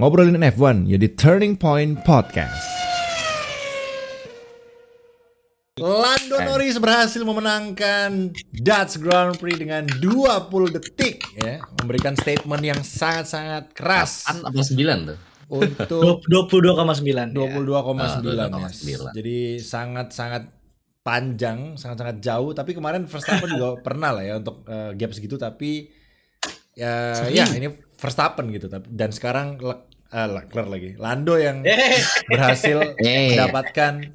Ngobrolin F1 ya di Turning Point Podcast. Lando Norris berhasil memenangkan Dutch Grand Prix dengan 20 detik ya, memberikan statement yang sangat-sangat keras. 8 atau 9 tuh? Untuk 22,9 ya. Jadi sangat-sangat panjang, sangat-sangat jauh. Tapi kemarin Verstappen juga pernah lah ya untuk gap segitu. Tapi ya ini Verstappen gitu. Dan sekarang Leclerc lagi, Lando yang berhasil mendapatkan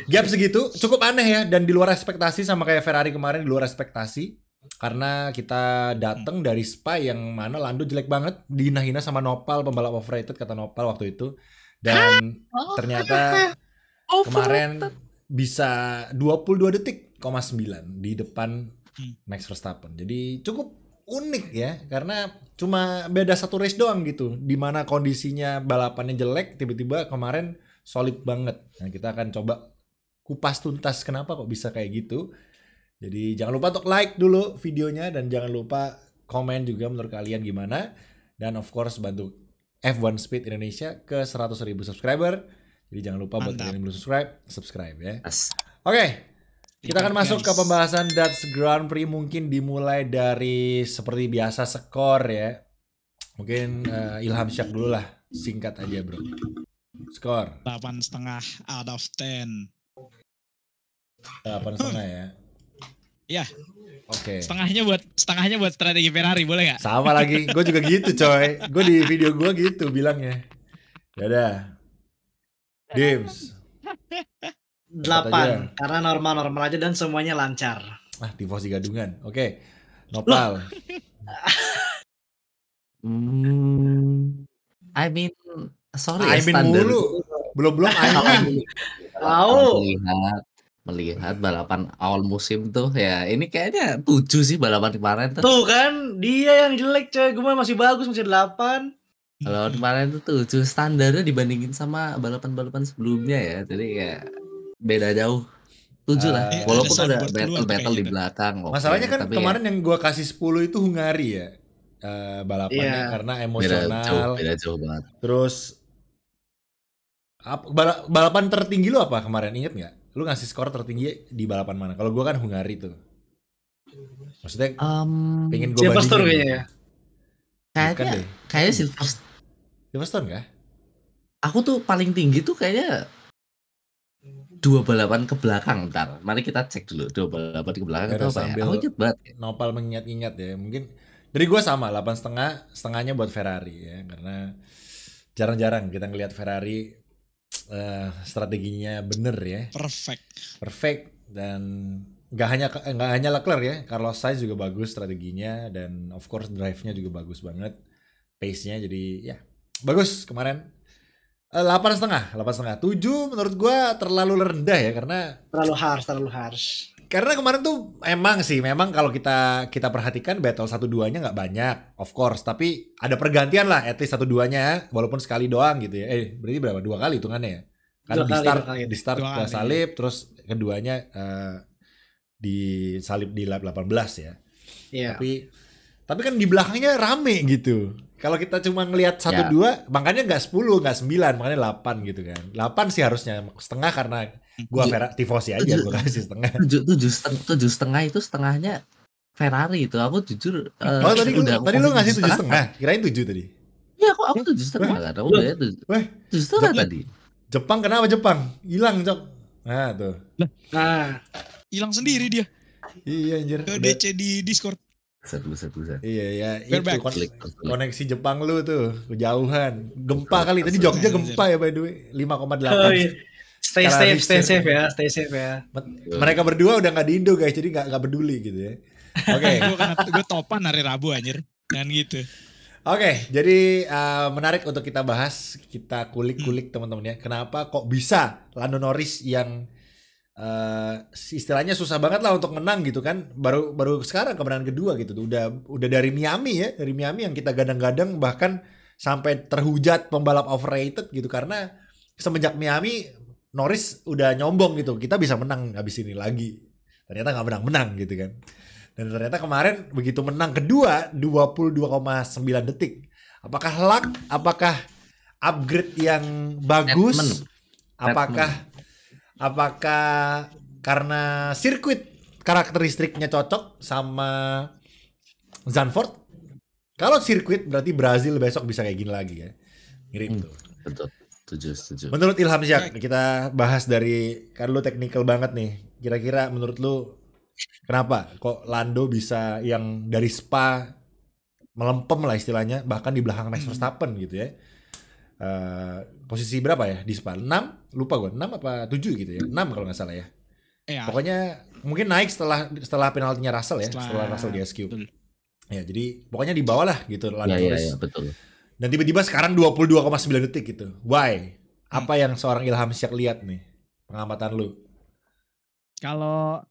gap segitu. Cukup aneh ya, dan di luar ekspektasi, sama kayak Ferrari kemarin di luar ekspektasi. Karena kita datang dari Spa yang mana Lando jelek banget, dihina-hina sama Nopal, pembalap overrated kata Nopal waktu itu. Dan ternyata kemarin bisa 22,9 di depan Max Verstappen. Jadi cukup unik ya, karena cuma beda satu race doang gitu, dimana kondisinya balapannya jelek, tiba-tiba kemarin solid banget. Nah, kita akan coba kupas tuntas kenapa kok bisa kayak gitu. Jadi jangan lupa untuk like dulu videonya, dan jangan lupa komen juga menurut kalian gimana. Dan of course bantu F1 Speed Indonesia ke 100.000 subscriber. Jadi jangan lupa buat kalian yang belum subscribe ya. Oke. Kita akan masuk ke pembahasan Dutch Grand Prix. Mungkin dimulai dari seperti biasa skor ya. Mungkin Ilham Syak dulu lah. Singkat aja bro. Skor 8,5 out of 10. 8,5 ya. Iya. Oke. Setengahnya buat strategi Ferrari, boleh gak? Sama lagi. Gue juga gitu coy. Gue di video gue gitu bilangnya. Dadah. Dims 8 karena normal aja dan semuanya lancar. Tifosi gadungan. Oke. Nopal. Sorry mulu. Belum melihat balapan awal musim tuh ya, ini kayaknya 7 sih balapan kemarin tuh. Tuh kan, dia yang jelek coy. Gue masih bagus, masih 8. Kalau kemarin tuh 7 standarnya dibandingin sama balapan-balapan sebelumnya ya. Jadi kayak beda jauh. 7 lah. Walaupun ada battle di belakang. Masalahnya kan kemarin yang gue kasih 10 itu Hungari ya. Balapannya karena emosional. Beda jauh banget. Terus balapan tertinggi lu apa kemarin, inget gak? Lu ngasih skor tertinggi di balapan mana? Kalau gue kan Hungari tuh. Maksudnya pengen gue bandingin. Silverstone kayaknya ya. Kayaknya Silverstone kah? Aku tuh paling tinggi tuh kayaknya 2 balapan ke belakang. Bentar, mari kita cek dulu 2 balapan ke belakang itu apa ya? Aku inget banget. Nopal mengingat-ingat ya. Mungkin dari gue sama 8,5, setengahnya buat Ferrari ya. Karena jarang-jarang kita ngelihat Ferrari strateginya bener ya. Perfect. Dan nggak hanya Leclerc ya, Carlos Sainz juga bagus strateginya, dan of course drive-nya juga bagus banget, pace-nya, jadi ya bagus kemarin. 8,5, 7 menurut gua terlalu rendah ya, karena terlalu harsh. Karena kemarin tuh memang kalau kita perhatikan battle 1-2-nya nggak banyak, of course, tapi ada pergantian lah, at least 1-2-nya, walaupun sekali doang gitu ya. Berarti berapa? 2 kali hitungannya ya? Kan di start ke salib, terus keduanya disalib di lap 18 ya. Yeah. Tapi kan di belakangnya rame gitu. Kalau kita cuma ngelihat 1-2, makanya nggak 10, nggak 9, makanya 8 gitu kan. 8 sih harusnya, setengah karena gua tifosi aja, gua kasih setengah. 7,5 itu setengahnya Ferrari itu. Aku jujur tadi lu ngasih 7,5, kirain 7 tadi. Iya, aku 7,5 kan. Aku udah 7,5 tadi. Jepang kenapa Jepang? Hilang, Cok. Nah, tuh. Hilang sendiri dia. Iya anjir. Ke DC di Discord. Satu. Iya ya, itu koneksi Jepang lu tuh kejauhan. Gempa kali tadi, Jogja gempa ya by the way, 5,8. Stay safe ya. Mereka berdua udah nggak di Indo guys, jadi nggak peduli gitu ya. Oke. Gue topan hari Rabu anjir, dan gitu. Oke, jadi menarik untuk kita bahas, kita kulik-kulik teman-teman ya. Kenapa kok bisa Lando Norris yang istilahnya susah banget lah untuk menang gitu kan, baru sekarang kemenangan kedua gitu tuh, udah dari Miami yang kita gadang-gadang bahkan sampai terhujat pembalap overrated gitu, karena semenjak Miami Norris udah nyombong gitu, kita bisa menang habis ini lagi, ternyata nggak menang gitu kan. Dan ternyata kemarin begitu menang kedua 22,9 detik. Apakah luck? Apakah upgrade yang bagus? Apakah karena sirkuit karakteristiknya cocok sama Zandvoort? Kalau sirkuit berarti Brazil besok bisa kayak gini lagi ya. Mirip tuh. Betul. Setuju. Menurut Ilham Syak, kita bahas dari, kan lu technical banget nih. Kira-kira menurut lu kenapa kok Lando bisa yang dari Spa melempem lah istilahnya, bahkan di belakang Max Verstappen gitu ya. Posisi berapa ya di Spa? 6? Lupa gue, 6 apa 7 gitu ya. 6 kalau nggak salah ya. Pokoknya mungkin naik setelah penaltinya Russell ya, setelah Russell di SQ. Ya, jadi pokoknya di bawah lah gitu Lando Norris. Ya, betul. Dan tiba-tiba sekarang 22,9 detik gitu. Why? Apa yang seorang Ilham Syak lihat nih? Pengamatan lu. Kalau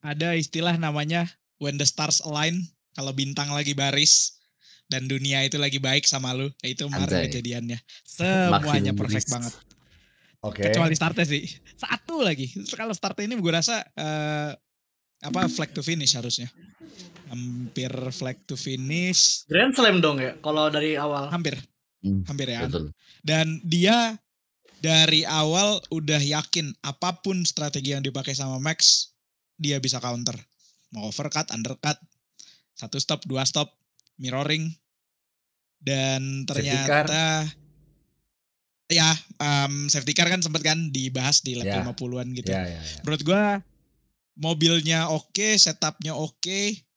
ada istilah namanya when the stars align, kalau bintang lagi baris dan dunia itu lagi baik sama lu, itu kemarin kejadiannya. Semuanya perfect banget. Oke. Kecuali startnya sih. Satu lagi. Kalau startnya ini gue rasa flag to finish harusnya. Hampir flag to finish. Grand Slam dong ya kalau dari awal. Hampir ya. Betul. Dan dia dari awal udah yakin apapun strategi yang dipakai sama Max, dia bisa counter. Mau overcut, undercut, 1 stop, 2 stop, mirroring. Dan ternyata safety car kan sempet kan dibahas di lap 50-an gitu. Menurut gue mobilnya oke, setupnya oke.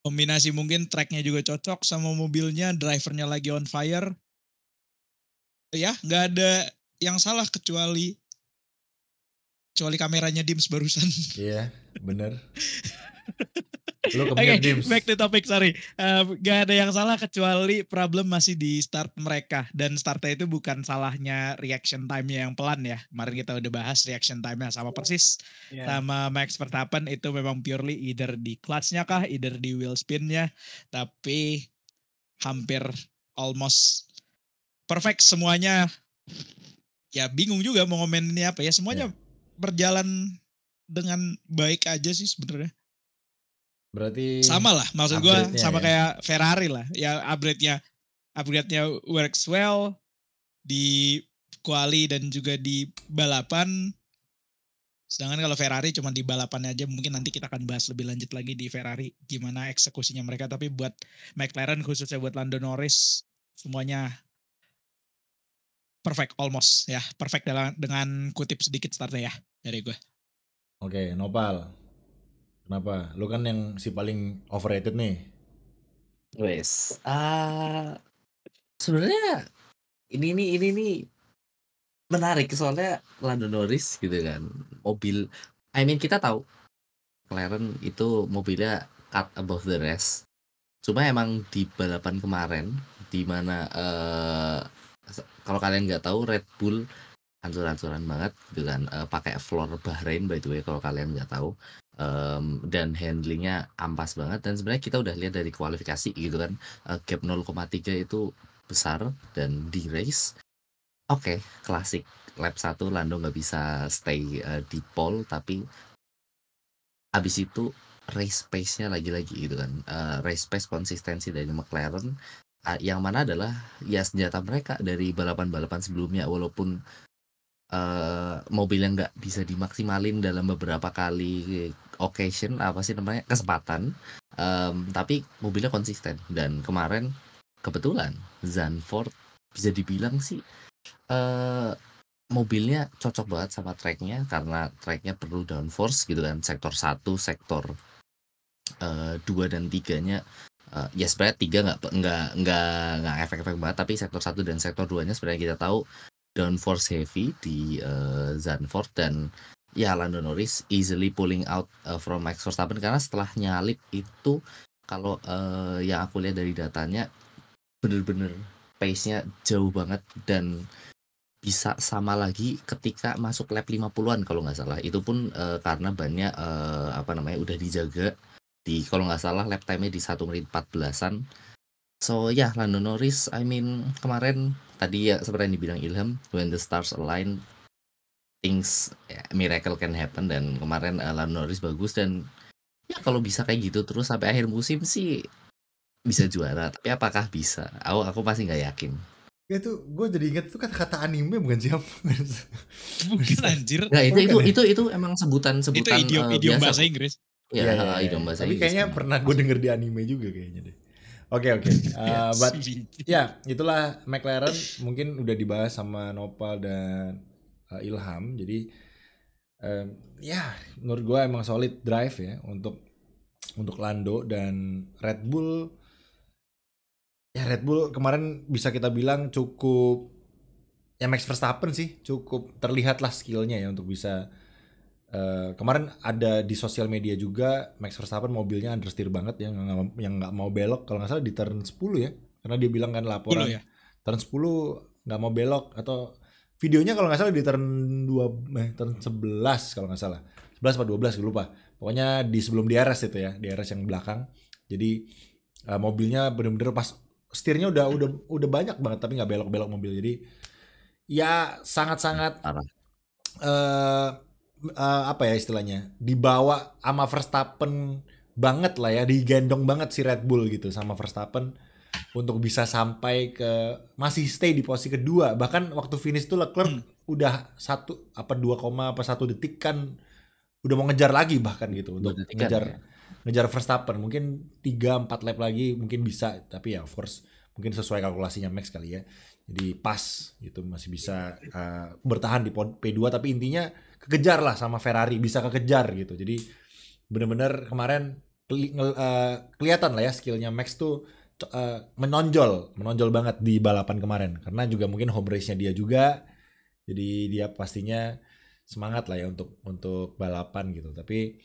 Kombinasi mungkin tracknya juga cocok sama mobilnya, drivernya lagi on fire. Ya, nggak ada yang salah kecuali kameranya Dims barusan. Iya, bener. Lu kemudian Dims. Back to topic, sorry. Gak ada yang salah kecuali problem masih di start mereka. Dan startnya itu bukan salahnya reaction time-nya yang pelan ya. Kemarin kita udah bahas reaction time-nya sama persis. Sama Max Verstappen itu memang purely either di clutch-nya kah, either di wheel spin-nya. Tapi hampir almost perfect semuanya. Ya bingung juga mau ngomen ini apa ya. Semuanya berjalan dengan baik aja sih sebenarnya. Berarti sama lah, maksud gue sama kayak Ferrari lah. Ya upgrade-nya works well di quali dan juga di balapan. Sedangkan kalau Ferrari cuma di balapan aja, mungkin nanti kita akan bahas lebih lanjut lagi di Ferrari gimana eksekusinya mereka. Tapi buat McLaren khususnya buat Lando Norris semuanya perfect almost ya, perfect dengan kutip sedikit startnya ya dari gue. Oke, Nopal. Kenapa? Lu kan yang si paling overrated nih. Wes. Sebenarnya ini menarik soalnya Lando Norris gitu kan. Mobil, kita tahu McLaren itu mobilnya cut above the rest. Cuma emang di balapan kemarin di mana kalau kalian nggak tahu Red Bull hancur-hancuran banget gitu kan, pakai floor Bahrain by the way kalau kalian nggak tahu. Dan handlingnya ampas banget, dan sebenarnya kita udah lihat dari kualifikasi gitu kan, gap 0,3 itu besar. Dan di race klasik lap 1 Lando nggak bisa stay di pole, tapi abis itu race pace-nya lagi-lagi gitu kan, race pace konsistensi dari McLaren yang mana adalah ya senjata mereka dari balapan-balapan sebelumnya. Walaupun mobil yang nggak bisa dimaksimalin dalam beberapa kali occasion, kesempatan, tapi mobilnya konsisten. Dan kemarin kebetulan Zandvoort bisa dibilang sih mobilnya cocok banget sama tracknya, karena tracknya perlu downforce gitu kan. Sektor 1, sektor 2 dan 3-nya ya sebenarnya 3 nggak efek-efek banget, tapi sektor 1 dan sektor 2-nya sebenarnya kita tahu downforce heavy di Zandvoort. Dan ya Lando Norris easily pulling out from Max Verstappen, karena setelah nyalip itu kalau yang aku lihat dari datanya bener-bener pace-nya jauh banget, dan bisa sama lagi ketika masuk lap 50-an kalau nggak salah. Itu pun karena bannya udah dijaga di, kalau nggak salah lap time-nya di 1 menit 14-an. So ya Lando Norris, kemarin tadi ya seperti yang dibilang Ilham, when the stars align, miracle can happen. Dan kemarin Lando Norris bagus, dan ya kalau bisa kayak gitu terus sampai akhir musim sih bisa juara, tapi apakah bisa? Aku pasti nggak yakin. Ya tuh gue jadi inget tuh kata-kata anime bukan siapa. Bukan anjir. Nah, itu emang sebutan Itu idiom biasa. bahasa Inggris. Iya, idiom bahasa Tapi Inggris. kayaknya pernah gue denger di anime juga kayaknya deh. Oke. But ya itulah McLaren mungkin udah dibahas sama Nopal dan Ilham. Jadi ya menurut gue emang solid drive ya untuk Lando dan Red Bull. Ya Red Bull kemarin bisa kita bilang cukup ya Max Verstappen sih cukup terlihat lah skillnya ya untuk bisa kemarin ada di sosial media juga Max Verstappen mobilnya understeer banget ya yang nggak mau belok kalau nggak salah di turn 10 ya karena dia bilang kan laporan ya? Turn 10 nggak mau belok atau videonya kalau nggak salah di turn 11 kalau nggak salah 11 atau 12 gue lupa pokoknya di sebelum DRS itu ya DRS yang belakang jadi mobilnya bener-bener pas setirnya udah banyak banget tapi nggak belok-belok mobil jadi ya sangat-sangat apa ya istilahnya dibawa sama Verstappen banget lah ya digendong banget si Red Bull gitu sama Verstappen untuk bisa sampai ke masih stay di posisi kedua bahkan waktu finish tuh Leclerc udah 2,1 detik kan udah mau ngejar lagi bahkan gitu untuk ngejar Verstappen mungkin 3-4 lap lagi mungkin bisa tapi ya of course mungkin sesuai kalkulasinya Max kali ya jadi pas gitu masih bisa bertahan di P2 tapi intinya kekejar lah sama Ferrari bisa kekejar gitu jadi benar-benar kemarin kelihatan lah ya skillnya Max tuh menonjol banget di balapan kemarin karena juga mungkin home race-nya dia juga jadi dia pastinya semangat lah ya untuk balapan gitu tapi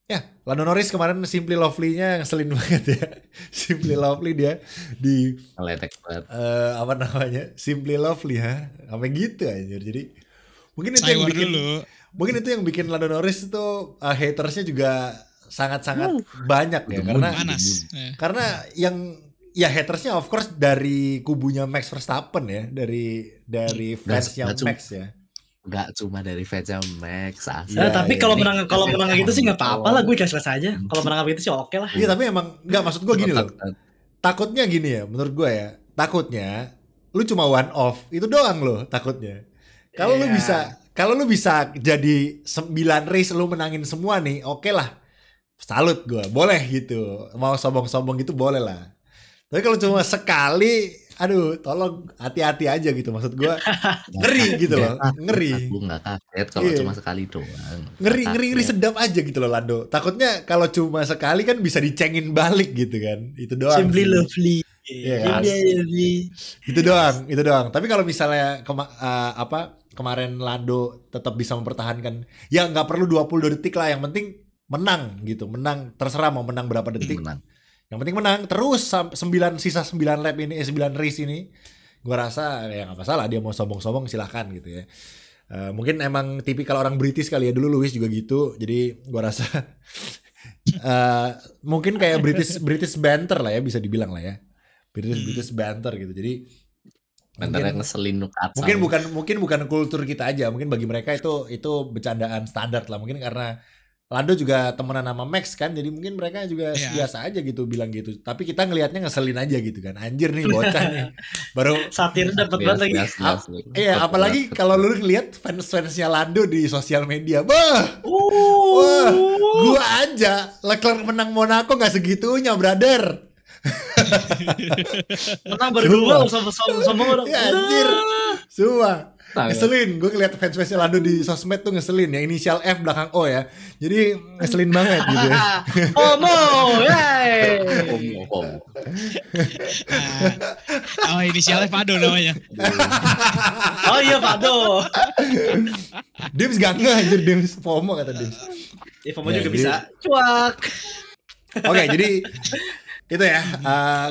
ya, Lando Norris kemarin Simply Lovely-nya ngeselin banget ya. Simply Lovely dia di letek banget. Apa namanya? Simply Lovely ya. Sampai gitu anjir. Jadi mungkin itu yang bikin Lando Norris itu hatersnya juga sangat-sangat banyak ya karena yang ya hatersnya of course dari kubunya Max Verstappen ya, dari fansnya Max ya. Gak cuma dari fansnya Max tapi kalau menang gitu sih nggak apa-apa lah gue jelas aja kalau menang gitu sih oke lah iya tapi emang nggak maksud gue gini loh takutnya gini ya menurut gue ya takutnya lu cuma one off itu doang loh takutnya kalau lu bisa jadi 9 race lu menangin semua nih oke lah salut gue boleh gitu mau sombong-sombong gitu boleh lah tapi kalau cuma sekali aduh tolong hati-hati aja gitu maksud gue ngeri gitu loh ngeri aku nggak kaget kalau cuma sekali doang ngeri sedap aja gitu loh Lando takutnya kalau cuma sekali kan bisa dicengin balik gitu kan itu doang Simply Lovely itu doang tapi kalau misalnya kemarin Lando tetap bisa mempertahankan ya nggak perlu 22 detik lah yang penting menang gitu menang terserah mau menang berapa detik yang penting menang terus sisa 9 lap ini 9 race ini gue rasa ya nggak masalah dia mau sombong-sombong silahkan gitu ya mungkin emang tipikal orang British kali ya dulu Lewis juga gitu jadi gue rasa mungkin kayak British banter lah ya bisa dibilang lah ya British banter gitu jadi mungkin bukan kultur kita aja mungkin bagi mereka itu bercandaan standar lah mungkin karena Lando juga temenan sama Max kan jadi mungkin mereka juga biasa aja gitu bilang gitu tapi kita ngelihatnya ngeselin aja gitu kan anjir nih bocah nih baru satir dapat banget lagi iya apalagi kalau lu lihat fansnya Lando di sosial media wah gua aja Leclerc menang Monaco nggak segitunya brother menang berdua sombong orang ya anjir semua ngeselin, gue ngeliat fans-fansnya Lando di sosmed tuh ngeselin ya inisial F belakang O ya, jadi ngeselin banget gitu ya. Inisialnya Fado namanya. Oh iya Fado. Dims gak nge anjir Dims FOMO kata Dims. Ya FOMO juga bisa. Cuak. Oke, jadi itu ya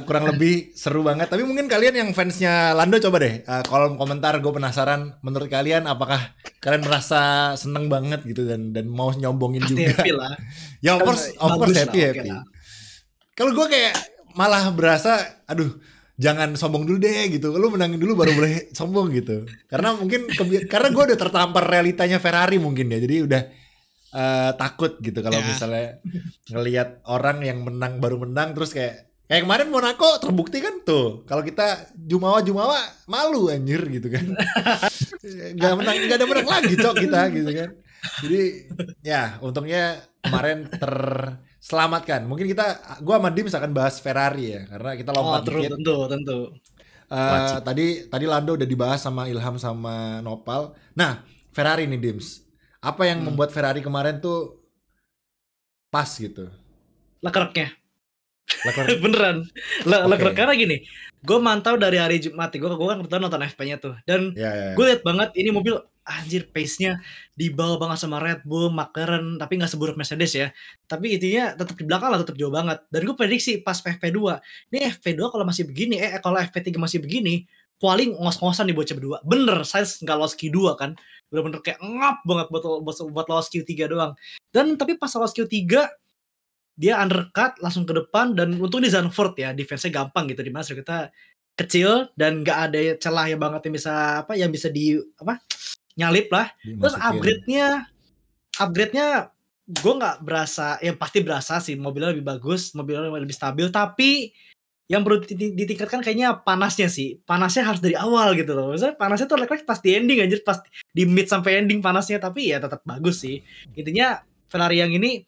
kurang lebih seru banget tapi mungkin kalian yang fansnya Lando coba deh kolom komentar gue penasaran menurut kalian apakah kalian merasa seneng banget gitu dan mau nyombongin juga happy lah. Ya of course happy kalau gue kayak malah berasa aduh jangan sombong dulu deh gitu lu menangin dulu baru boleh sombong gitu karena mungkin karena gue udah tertampar realitanya Ferrari mungkin ya jadi udah takut gitu kalau misalnya ngelihat orang yang baru menang terus kayak Kayak kemarin Monaco terbukti kan tuh. Kalau kita Jumawa malu anjir gitu kan. Gak ada menang lagi cok kita gitu kan. Jadi ya untungnya kemarin terselamatkan. Mungkin gua sama Dims akan bahas Ferrari ya karena kita lompat dikit. Tentu. Tadi Lando udah dibahas sama Ilham sama Nopal. Nah, Ferrari nih Dims. Apa yang membuat Ferrari kemarin tuh pas gitu? Leclerc-nya. Beneran. Leclerc karena gini, gue mantau dari hari Jumat, gue kan kebetulan nonton FP-nya tuh, dan gue lihat banget ini mobil anjir pace-nya di bawah banget sama Red Bull, McLaren, tapi nggak seburuk Mercedes ya. Tapi intinya tetap di belakang lah, tetap jauh banget. Dan gue prediksi pas FP2, ini FP2 kalau masih begini, kalau FP3 masih begini, paling ngos-ngosan di bocah berdua. Bener, Sainz nggak lolos Q2 kan, bener-bener kayak ngap banget buat lolos Q3 doang. Dan tapi pas lolos Q3 dia undercut langsung ke depan, dan untung di Zandvoort ya, defense-nya gampang gitu, dimana kita kecil dan nggak ada celah yang banget yang bisa nyalip lah. Terus upgrade-nya gue nggak berasa, ya pasti berasa sih, mobilnya lebih bagus, mobilnya lebih stabil, tapi yang perlu ditingkatkan kayaknya panasnya harus dari awal gitu loh. Misalnya panasnya tuh Leclerc pas di ending anjir, pas di mid sampai ending panasnya, tapi ya tetap bagus sih. Intinya Ferrari yang ini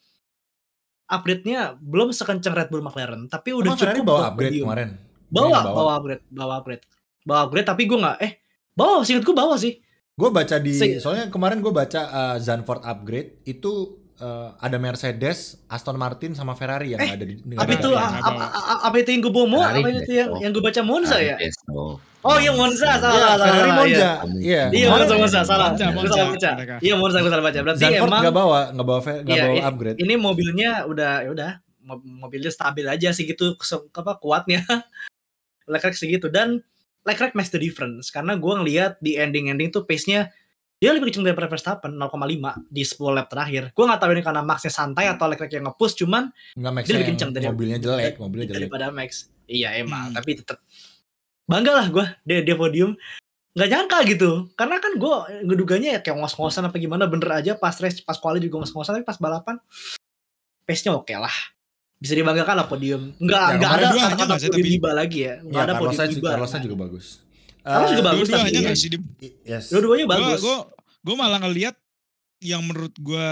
upgrade-nya belum sekencang Red Bull McLaren, tapi udah cukup. Ferrari bawa upgrade kemarin. Bawa upgrade, tapi gue nggak bawa, seinget gue bawa sih. Gue baca soalnya kemarin gue baca Zandvoort upgrade itu ada Mercedes, Aston Martin sama Ferrari yang ada di. Apa itu yang gue bawa? Apa itu yang gue baca Monza ya? Oh iya Monza, salah. Ferrari Monza. Iya Monza, salah. Gue salah baca. Iya Monza, gue salah baca. Berarti Zandvoort emang nggak bawa upgrade. Ini mobilnya udah mobilnya stabil aja segitu kuatnya. Leclerc segitu, dan Leclerc makes the difference karena gue ngelihat di ending tuh pace-nya dia lebih kenceng daripada Verstappen 0,5 di 10 lap terakhir. Gue nggak tahu ini karena Max-nya santai atau Leclerc yang nge-push, cuman dia lebih kenceng mobilnya jelek daripada Max. Iya emang, tapi tetap bangga lah gue dia podium. Nggak nyangka gitu, karena kan gue ngeduganya ya kayak ngos-ngosan apa gimana, bener aja pas race, pas quali juga ngos-ngosan, tapi pas balapan pace-nya oke lah. Bisa dibanggakan lah podium. Enggak ada kata-kata podium Iba lagi ya. Enggak ada podium Iba. Carlosnya juga bagus. Carlos juga bagus. Dua-duanya enggak sih, Dim? Yes. Dua-duanya bagus. Gue malah ngelihat yang menurut gue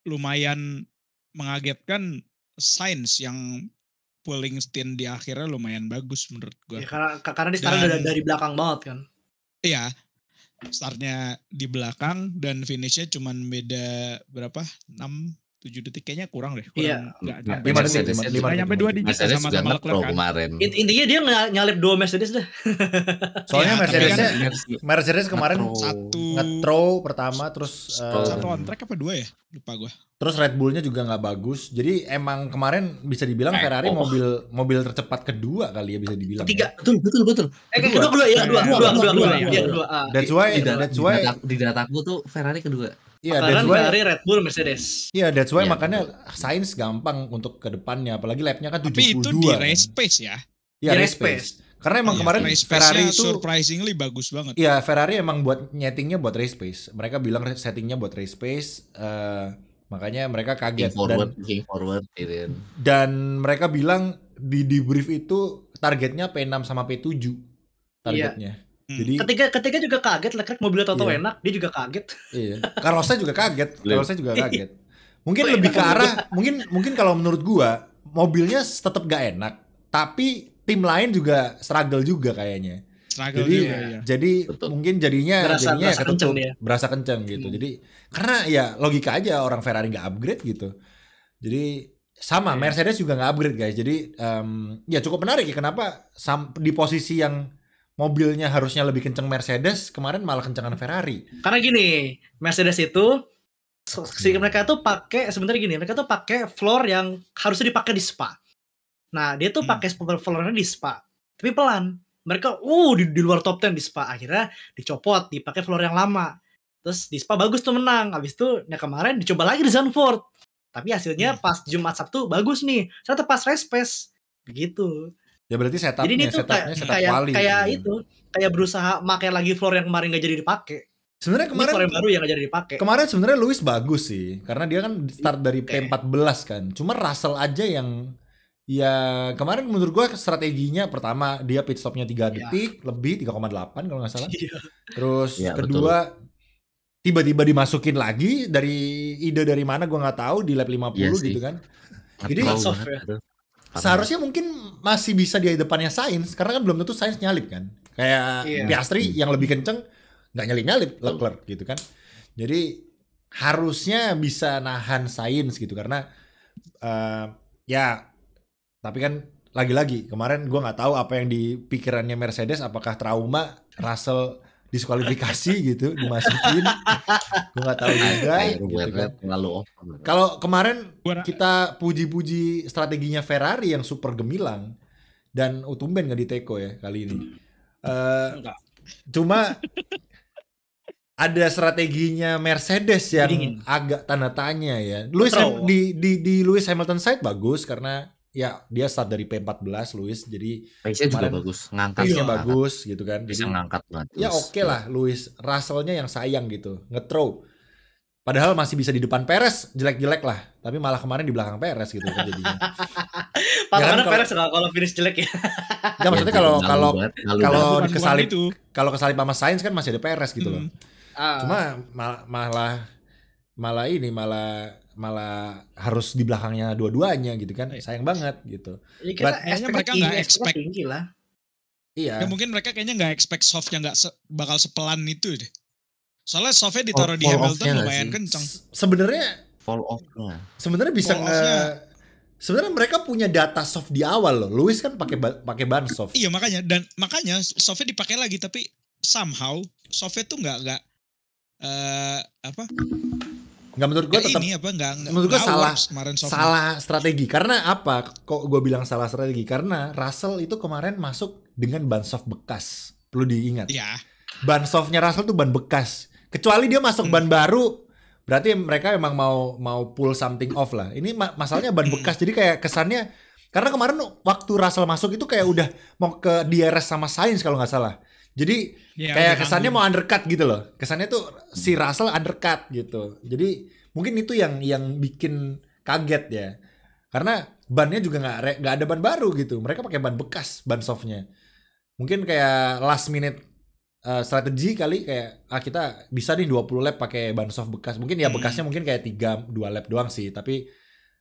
lumayan mengagetkan, Sainz yang pulling stint di akhirnya lumayan bagus menurut gue. Ya, karena di start dari belakang banget kan. Iya. Startnya di belakang dan finishnya cuman beda berapa? 6-7 detik kayaknya kurang deh. Iya. Nggak nyampe 2 digit sama-sama Leclerc kan. Kemarin. Intinya dia nyalip 2 Mercedes dah. Soalnya Mercedes kemarin nge-throw pertama, terus satu on track apa 2 ya? Lupa gue. Terus Red Bullnya juga nggak bagus. Jadi emang kemarin bisa dibilang Ferrari mobil tercepat kedua kali ya, bisa dibilang. Ketiga, betul. Kedua. That's why di dataku tuh Ferrari kedua. Iya, Ferrari, Red Bull, Mercedes. Iya, that's why makanya Sainz gampang untuk ke depannya, apalagi lapnya kan 72. Tapi itu di race pace ya. Iya, race pace. Karena emang kemarin Ferrari itu surprisingly bagus banget. Iya, Ferrari emang buat nyetingnya buat race pace. Mereka bilang settingnya buat race pace. Makanya mereka kaget forward. Dan mereka bilang di debrief itu targetnya P6 sama P7 targetnya. Jadi ketika juga kaget, Leclerc mobilnya tahu enak, dia juga kaget. Iya. Carlosnya juga kaget. Mungkin lebih ke arah mungkin kalau menurut gua mobilnya tetap gak enak, tapi tim lain juga struggle juga kayaknya. Jadi mungkin jadinya berasa kenceng gitu. Jadi karena ya logika aja orang Ferrari nggak upgrade gitu. Jadi sama Mercedes juga nggak upgrade guys. Jadi ya cukup menarik ya, kenapa di posisi yang mobilnya harusnya lebih kenceng Mercedes kemarin malah kencengan Ferrari. Karena gini, Mercedes itu mereka tuh pakai floor yang harusnya dipakai di Spa. Nah dia tuh pakai floornya di Spa, tapi pelan. Mereka di luar top 10 di Spa, akhirnya dicopot, dipakai floor yang lama. Terus di Spa bagus tuh menang. Habis itu kemarin dicoba lagi di Zandvoort. Tapi hasilnya pas Jumat Sabtu bagus nih. Ternyata pas race pace begitu. Ya berarti setupnya kayak itu, kayak berusaha pakai lagi floor yang kemarin nggak jadi dipakai. Sebenarnya kemarin kemarin baru yang aja dipakai. Kemarin sebenarnya Lewis bagus sih, karena dia kan start dari P14 kan. Cuma Russell aja yang ya kemarin menurut gua strateginya pertama dia pit stopnya 3 detik lebih 3,8 kalau nggak salah. Terus kedua tiba-tiba dimasukin lagi dari ide dari mana gua nggak tahu di lap 50 gitu kan. Jadi seharusnya mungkin masih bisa di depannya Sainz karena kan belum tentu Sainz nyalip kan. Kayak Piastri yang lebih kenceng nggak nyalip Leclerc gitu kan. Jadi harusnya bisa nahan Sainz gitu karena ya tapi kan lagi-lagi kemarin gue nggak tahu apa yang di pikirannya Mercedes, apakah trauma Russell diskualifikasi gitu dimasukin, gue nggak tahu juga gitu kan. Kalau kemarin kita puji-puji strateginya Ferrari yang super gemilang dan tumben nggak diteko ya kali ini. Cuma ada strateginya Mercedes yang agak tanda tanya ya. Di Lewis Hamilton side bagus karena ya dia start dari P14 Lewis, jadi pace-nya juga bagus, ngangkatnya bagus gitu kan. Bisa ngangkat banget. Ya oke lah Lewis, Russell-nya yang sayang gitu, nge-throw. Padahal masih bisa di depan Perez, jelek-jelek lah. Tapi malah kemarin di belakang Perez gitu kan jadinya. Karena Perez kalau finish jelek ya. Enggak maksudnya kalau kesalip sama Sainz kan masih ada Perez gitu loh. Cuma malah harus di belakangnya dua-duanya gitu kan, sayang banget gitu. Kayaknya mereka nggak expect lah. Iya. Ya, mungkin mereka kayaknya nggak expect softnya nggak bakal sepelan itu deh. Soalnya softnya ditaruh di Hamilton lumayan kencang. Sebenarnya fall off-nya. Sebenarnya bisa sebenarnya mereka punya data soft di awal loh. Lewis kan pakai ban soft. Iya makanya softnya dipakai lagi tapi somehow softnya tuh nggak Nggak, menurut gue tetap menurut gue salah strategi. Karena apa? Kok gue bilang salah strategi? Karena Russell itu kemarin masuk dengan ban soft bekas. Perlu diingat. Iya. Ban softnya Russell tuh ban bekas. Kecuali dia masuk ban baru, berarti mereka emang mau pull something off lah. Ini masalahnya ban bekas. Jadi kayak kesannya, karena kemarin waktu Russell masuk itu kayak udah mau ke DRS sama Sainz kalau nggak salah. Jadi kayak kesannya mau undercut gitu loh. Kesannya tuh si Russell undercut gitu. Jadi mungkin itu yang bikin kaget ya. Karena bannya juga nggak ada ban baru gitu. Mereka pakai ban bekas, ban softnya. Mungkin kayak last minute strategi kali, kayak kita bisa nih 20 lap pakai ban soft bekas. Mungkin ya bekasnya mungkin kayak 2 lap doang sih, tapi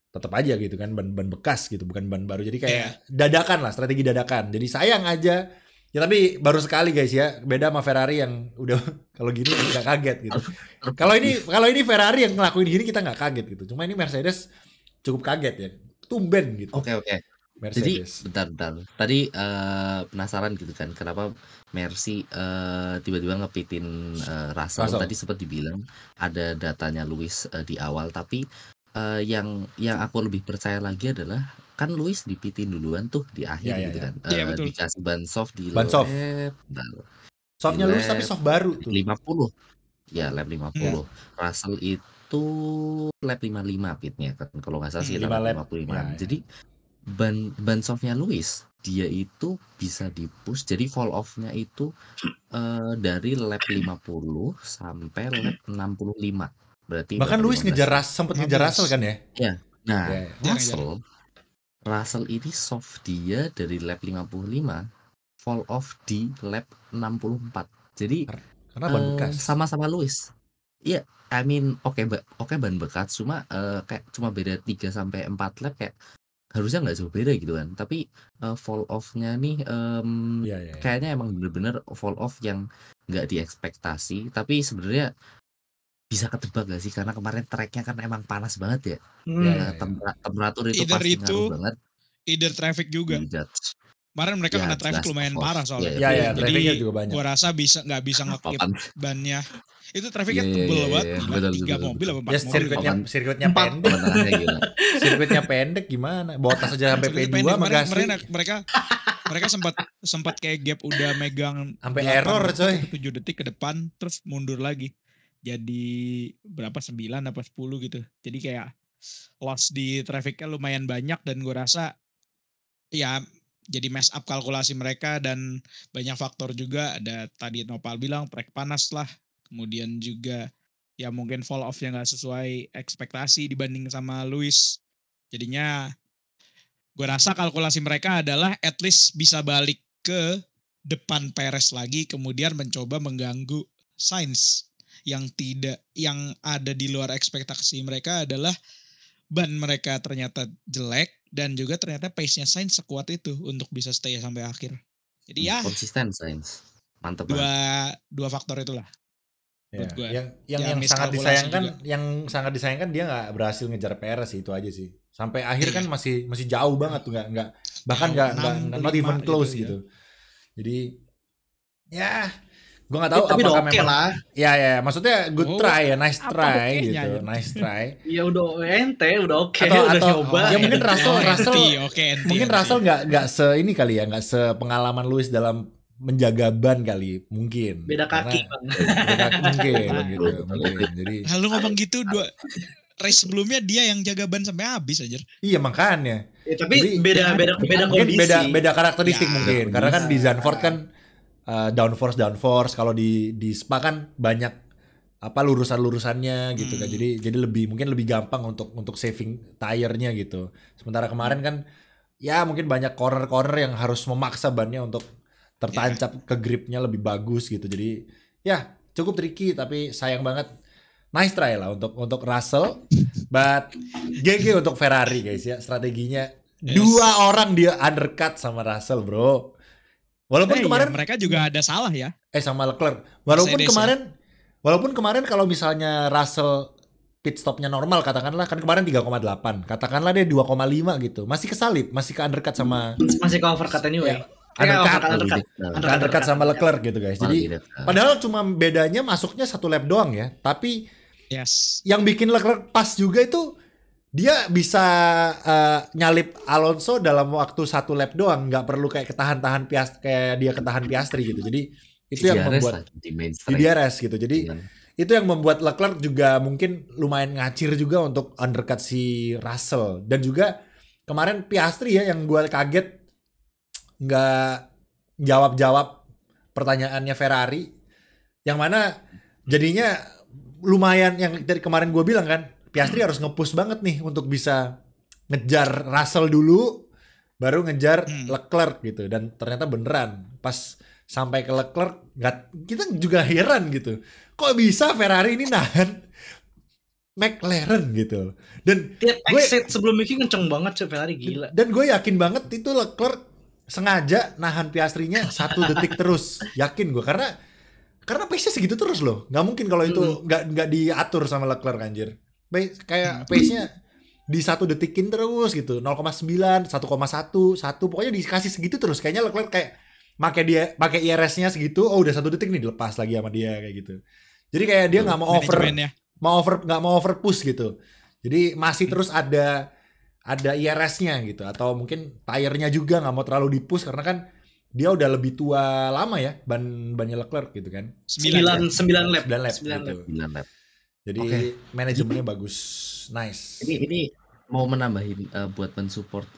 tetap aja gitu kan ban bekas gitu, bukan ban baru. Jadi kayak dadakan lah, strategi dadakan. Jadi sayang aja. Ya tapi baru sekali guys ya, beda sama Ferrari yang udah kalau gini nggak kaget gitu. Kalau ini Ferrari yang ngelakuin gini kita nggak kaget gitu. Cuma ini Mercedes cukup kaget ya, tumben gitu. Oke. Mercedes. Jadi bentar. Tadi penasaran gitu kan, kenapa Mercy tiba-tiba ngepitin Russell. Tadi sempat dibilang ada datanya Lewis di awal, tapi yang aku lebih percaya lagi adalah kan Lewis dipitin duluan tuh di akhir gitu kan. Dikasih ban soft di lap. Softnya Lewis tapi soft baru tuh. 50. Ya, lap 50. Russell itu lap 55 pitnya kan. Kalau nggak salah sih lap 55. Jadi ban softnya Lewis dia itu bisa di-push. Jadi fall off-nya itu dari lap 50 sampai lap 65. Berarti bahkan Lewis sempat ngejar Russell kan ya? Iya. Nah, Russell ini soft dia dari lap 55 fall off di lap 64. Jadi karena ban bekas. Sama-sama Lewis. Iya, I mean oke ban bekas, cuma kayak cuma beda 3 sampai 4 lap, kayak harusnya nggak jauh beda gitu kan. Tapi fall off-nya nih kayaknya emang bener-bener fall off yang nggak diekspektasi, tapi sebenarnya bisa ketebak gak sih, karena kemarin tracknya kan emang panas banget ya. Temperatur itu pasti ngaruh banget. Either traffic juga. Kemarin mereka kena traffic lumayan parah soalnya. Jadi juga banyak. Gua rasa nggak bisa nge-keep bannya. Itu trafficnya tebel banget. 3 mobil apa 4 mobil. Sirkuitnya pendek. Sirkuitnya pendek gimana? Bottas aja sampai P2 sama Gasly. Mereka sempat kayak gap udah megang sampai error coy. 7 detik ke depan terus mundur lagi. Jadi berapa 9 apa 10 gitu. Jadi kayak loss di trafficnya lumayan banyak, dan gue rasa ya jadi mess up kalkulasi mereka, dan banyak faktor juga. Ada tadi Nopal bilang track panas lah kemudian juga ya mungkin fall off-nya nggak sesuai ekspektasi dibanding sama Lewis. Jadinya gue rasa kalkulasi mereka adalah at least bisa balik ke depan Perez lagi, kemudian mencoba mengganggu Sainz. Yang ada di luar ekspektasi mereka adalah ban mereka ternyata jelek dan juga ternyata pace-nya Sainz sekuat itu untuk bisa stay sampai akhir. Jadi ya konsisten Sainz. Mantap. Dua faktor itulah. Ya, yang sangat disayangkan, dia nggak berhasil ngejar Perez sih, itu aja sih. Sampai akhir kan masih jauh banget tuh, nggak bahkan nggak not even close gitu. Jadi ya gue nggak tahu tapi apakah memang lah. Ya maksudnya good try ya, nice try gitu, nice try. Ya udah ente udah oke, udah nyoba. Ya mungkin Russell nggak se ini kali ya, nggak sepengalaman Lewis dalam menjaga ban kali, mungkin. Beda kaki mungkin gitu. Jadi lalu ngomong gitu race sebelumnya dia yang jaga ban sampai habis aja. Iya makanya. Ya, tapi beda kondisi. Beda karakteristik mungkin. Karena kan di Zandvoort kan downforce kalau di Spa kan banyak lurusannya gitu kan. Jadi mungkin lebih gampang untuk saving tire-nya gitu. Sementara kemarin kan ya mungkin banyak corner yang harus memaksa bannya untuk tertancap ke gripnya lebih bagus gitu. Jadi ya cukup tricky, tapi sayang banget. Nice try lah untuk Russell, but GG untuk Ferrari guys ya, strateginya. Dua orang dia undercut sama Russell, bro. Walaupun kemarin mereka juga ada salah ya. Sama Leclerc. Walaupun kemarin kalau misalnya Russell pit stopnya normal katakanlah, kan kemarin 3,8. Katakanlah dia 2,5 gitu. Masih kesalip, masih ke undercut sama masih ke overcut anyway. Undercut sama Leclerc gitu guys. Jadi padahal cuma bedanya masuknya 1 lap doang ya. Tapi yang bikin Leclerc pas juga itu dia bisa nyalip Alonso dalam waktu 1 lap doang, nggak perlu kayak ketahan kayak dia ketahan Piastri gitu. Jadi itu yang membuat di DRS gitu. Jadi itu yang membuat Leclerc juga mungkin lumayan ngacir juga untuk undercut si Russell. Dan juga kemarin Piastri ya yang gue kaget nggak jawab pertanyaannya Ferrari, yang mana jadinya lumayan yang dari kemarin gue bilang kan, Piastri harus nge-push banget nih untuk bisa ngejar Russell dulu baru ngejar Leclerc gitu. Dan ternyata beneran pas sampai ke Leclerc kita juga heran gitu, kok bisa Ferrari ini nahan McLaren gitu. Dan tiap exit sebelum itu kenceng banget sih Ferrari, gila. Dan gue yakin banget itu Leclerc sengaja nahan Piastrinya 1 detik terus, yakin gue, karena pace-nya segitu terus loh. Nggak mungkin kalau itu nggak diatur sama Leclerc anjir. Kayak pace-nya di 1 detikin terus gitu, 0,9, 1,1, pokoknya dikasih segitu terus. Kayaknya Leclerc kayak pakai IRS-nya segitu, oh udah 1 detik nih dilepas lagi sama dia kayak gitu. Jadi kayak dia nggak mau over push gitu. Jadi masih terus ada IRS-nya gitu, atau mungkin tire-nya juga nggak mau terlalu di-push karena kan dia udah lebih tua lama ya bannya Leclerc gitu kan. 9 lap. Jadi manajemennya bagus, nice. Ini mau menambahin buat mensupport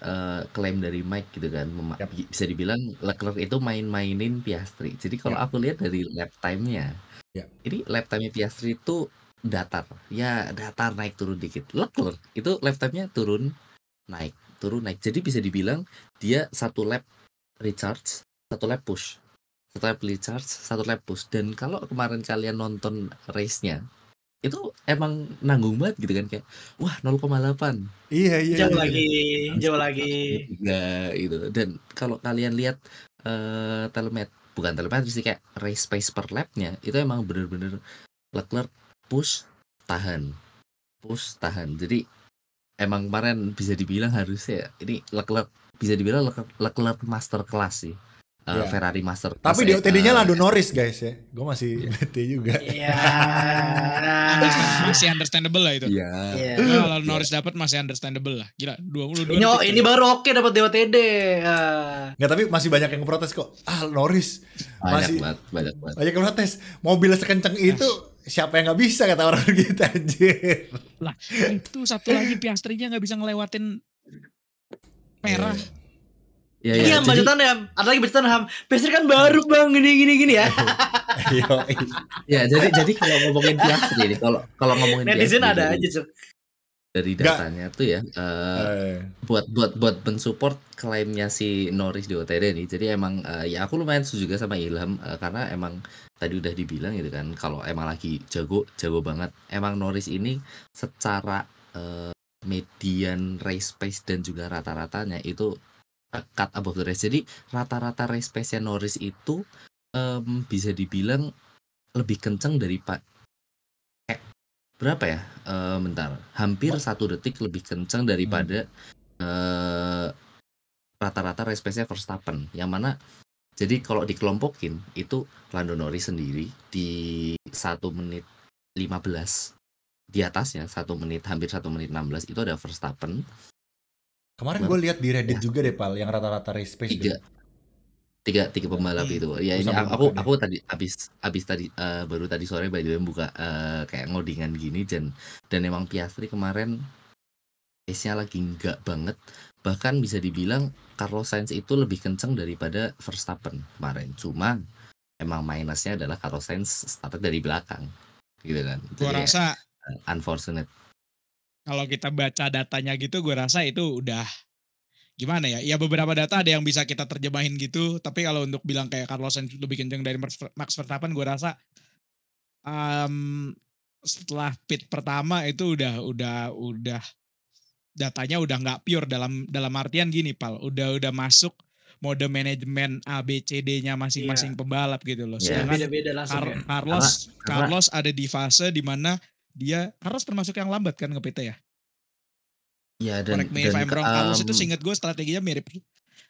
klaim dari Mike gitu kan. Bisa dibilang Leclerc itu mainin Piastri. Jadi kalau aku lihat dari lap time-nya, ini lap time-nya Piastri itu datar naik turun dikit. Leclerc itu lap time-nya turun naik. Jadi bisa dibilang dia 1 lap recharge, 1 lap push. 1 lap recharge, 1 lap push. Dan kalau kemarin kalian nonton race-nya, itu emang nanggung banget gitu kan, kayak wah 0,8. Iya. Jauh lagi. Ya itu. Dan kalau kalian lihat bukan telemetri sih, kayak race pace per lap-nya, itu emang bener-bener Leclerc push tahan. Jadi emang kemarin bisa dibilang harusnya ini Leclerc master class sih. Ferrari master class. Tapi di OTD-nya Lando Norris guys ya. Gue masih bete juga. Iya. Masih understandable lah itu. Iya. Kalau Norris dapat masih understandable lah. Gila, 22. Ini baru oke dapat di OTD. Nggak, tapi masih banyak yang protes kok. Norris masih banyak yang protes. Mobil sekencang itu siapa yang nggak bisa, kata orang gitu anjir. Lah itu satu lagi Piastrinya nggak bisa ngelewatin Perez. Iya, bacotan ya. Ada lagi bacotan Ham. Piastri kan baru bang gini ya. Ya jadi kalau ngomongin Piastri ini, kalau ngomongin netizen Piastri ada aja Cuk. Dari datanya tuh ya, buat mensupport klaimnya si Norris di OTD nih. Jadi emang ya aku lumayan setuju juga sama Ilham, karena emang tadi udah dibilang gitu kan, kalau emang lagi jago banget. Emang Norris ini secara median race pace dan juga rata-ratanya itu cut above the rest. Jadi rata-rata race pace-nya Norris itu bisa dibilang lebih kenceng dari berapa ya? Bentar, hampir 1 detik lebih kenceng daripada rata-rata race pace-nya Verstappen. Yang mana jadi kalau dikelompokin itu Lando Norris sendiri di 1 menit 15, di atasnya 1 menit, hampir 1 menit 16 itu ada Verstappen. Kemarin gue lihat di Reddit juga deh Pal, yang rata-rata race pace tiga pembalap itu. Ya ini aku tadi habis tadi baru tadi sore by the way buka kayak ngodingan gini, dan emang Piastri kemarin pace-nya lagi enggak banget. Bahkan bisa dibilang Carlos Sainz itu lebih kenceng daripada Verstappen kemarin. Cuma emang minusnya adalah Carlos Sainz start dari belakang gitu kan. Gua rasa unfortunate. Kalau kita baca datanya gitu, gue rasa itu udah gimana ya? Ya beberapa data ada yang bisa kita terjemahin gitu, tapi kalau untuk bilang kayak Carlos Sainz lebih kenceng dari Max Verstappen, gue rasa setelah pit pertama itu udah datanya udah nggak pure dalam artian gini Pal, udah masuk mode manajemen ABCD-nya masing-masing pembalap gitu loh. Sedangkan beda-beda langsung Carlos ada di fase di mana Carlos termasuk yang lambat kan ke PT ya? Ya, dan Carlos itu seingat gue strateginya mirip,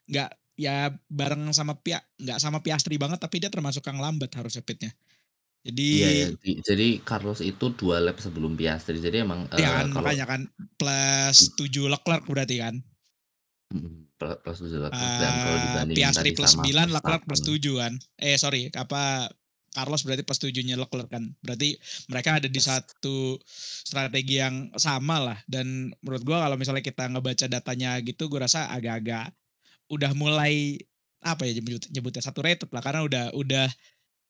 nggak ya bareng sama nggak sama Piastri banget, tapi dia termasuk yang lambat harusnya pitnya. Jadi jadi Carlos itu 2 lap sebelum Piastri, jadi emang ya kan, makanya kan plus 7 Leclerc berarti kan. Plus 7 Leclerc, dan kalau dibandingin Piastri tadi plus sama 9, Leclerc plus 7 kan. Carlos berarti plus 7-nya Leclerc kan. Berarti mereka ada di satu strategi yang sama lah. Dan menurut gue kalau misalnya kita ngebaca datanya gitu, gue rasa agak-agak udah mulai apa ya nyebutnya saturated lah, karena udah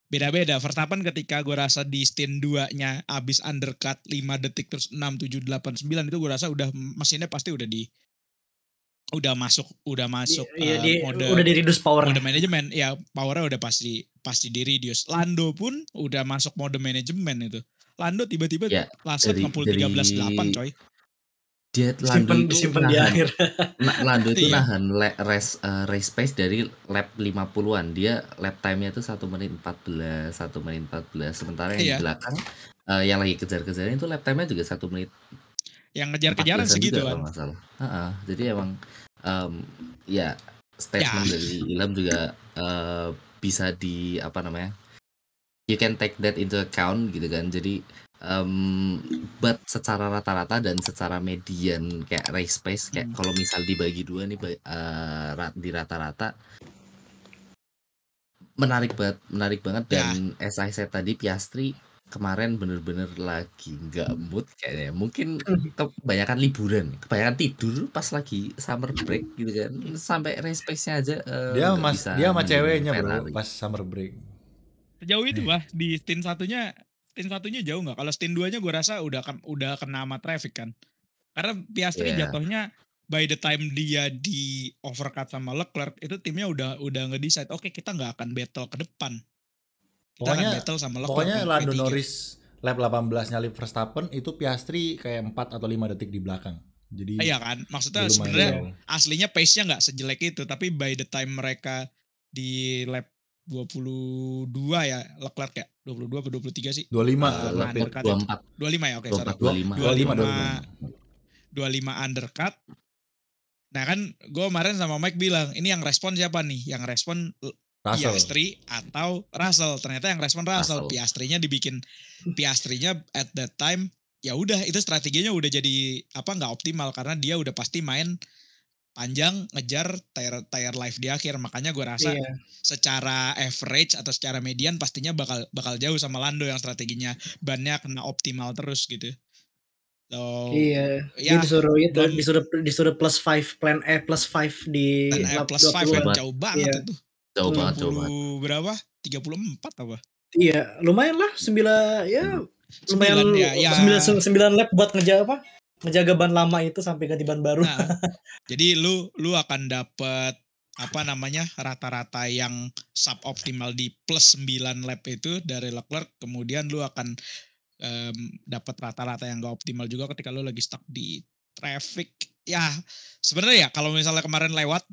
beda-beda. Verstappen ketika gue rasa di stint 2-nya abis undercut 5 detik terus 6, 7, 8, 9 itu gue rasa udah mesinnya pasti udah masuk mode udah di reduce power, mode manajemen ya, powernya udah pasti di reduce. Lando pun udah masuk mode manajemen itu. Lando tiba-tiba last lap nge-pull 13.8 coy. Dia disimpan di akhir. Lando itu nahan race pace dari lap 50-an. Dia lap time-nya itu 1 menit 14, sementara yang di belakang yang lagi kejar-kejaran itu lap time-nya juga 1 menit. Yang ngejar-kejaran segitu kan. Masalah. Jadi emang ya statement dari Ilham juga bisa di apa namanya? You can take that into account gitu kan. Jadi but secara rata-rata dan secara median kayak race pace, kayak kalau misal dibagi 2 nih di rata-rata menarik banget dan as I said tadi, Piastri kemarin bener-bener lagi nggak mood kayaknya. Mungkin kebanyakan liburan, kebanyakan tidur pas lagi summer break gitu kan. Sampai race pace-nya aja dia sama ceweknya bro pas summer break. Sejauh itu di stint satunya jauh nggak? Kalau stint 2-nya gue rasa udah kena sama traffic kan. Karena Piastri jatuhnya by the time dia di overcut sama Leclerc itu timnya udah nge-decide, oke, kita nggak akan battle ke depan. Pokoknya Lando Norris lap 18 nyalip Verstappen itu Piastri kayak 4 atau 5 detik di belakang. Jadi iya kan, maksudnya sebenarnya aslinya pace-nya nggak sejelek itu, tapi by the time mereka di lap 22 ya Leclerc ya, 22 atau 23 sih? 25 ya, oke, sorry. 25 undercut. Nah kan gue kemarin sama Mike bilang, ini yang respon siapa nih? Yang respon Piastri atau Russell? Ternyata yang respon Russell. Piastrinya at that time ya udah, itu strateginya udah jadi nggak optimal karena dia udah pasti main panjang ngejar tire life di akhir. Makanya gue rasa secara average atau secara median pastinya bakal jauh sama Lando yang strateginya bannya kena optimal terus gitu. Iya, dia disuruh itu, disuruh plus 5 plan plus 5 di plus 5 jauh banget iya. itu. Jauh banget. Berapa? 34 apa? Iya, lumayan lah 9 ya. Lumayan ya. 9 lap buat ngejaga ban lama itu sampai ganti ban baru. Nah, jadi lu akan dapat rata-rata yang suboptimal di plus 9 lap itu dari Leclerc, kemudian lu akan dapat rata-rata yang gak optimal juga ketika lu lagi stuck di traffic. Ya sebenarnya ya kalau misalnya kemarin lewat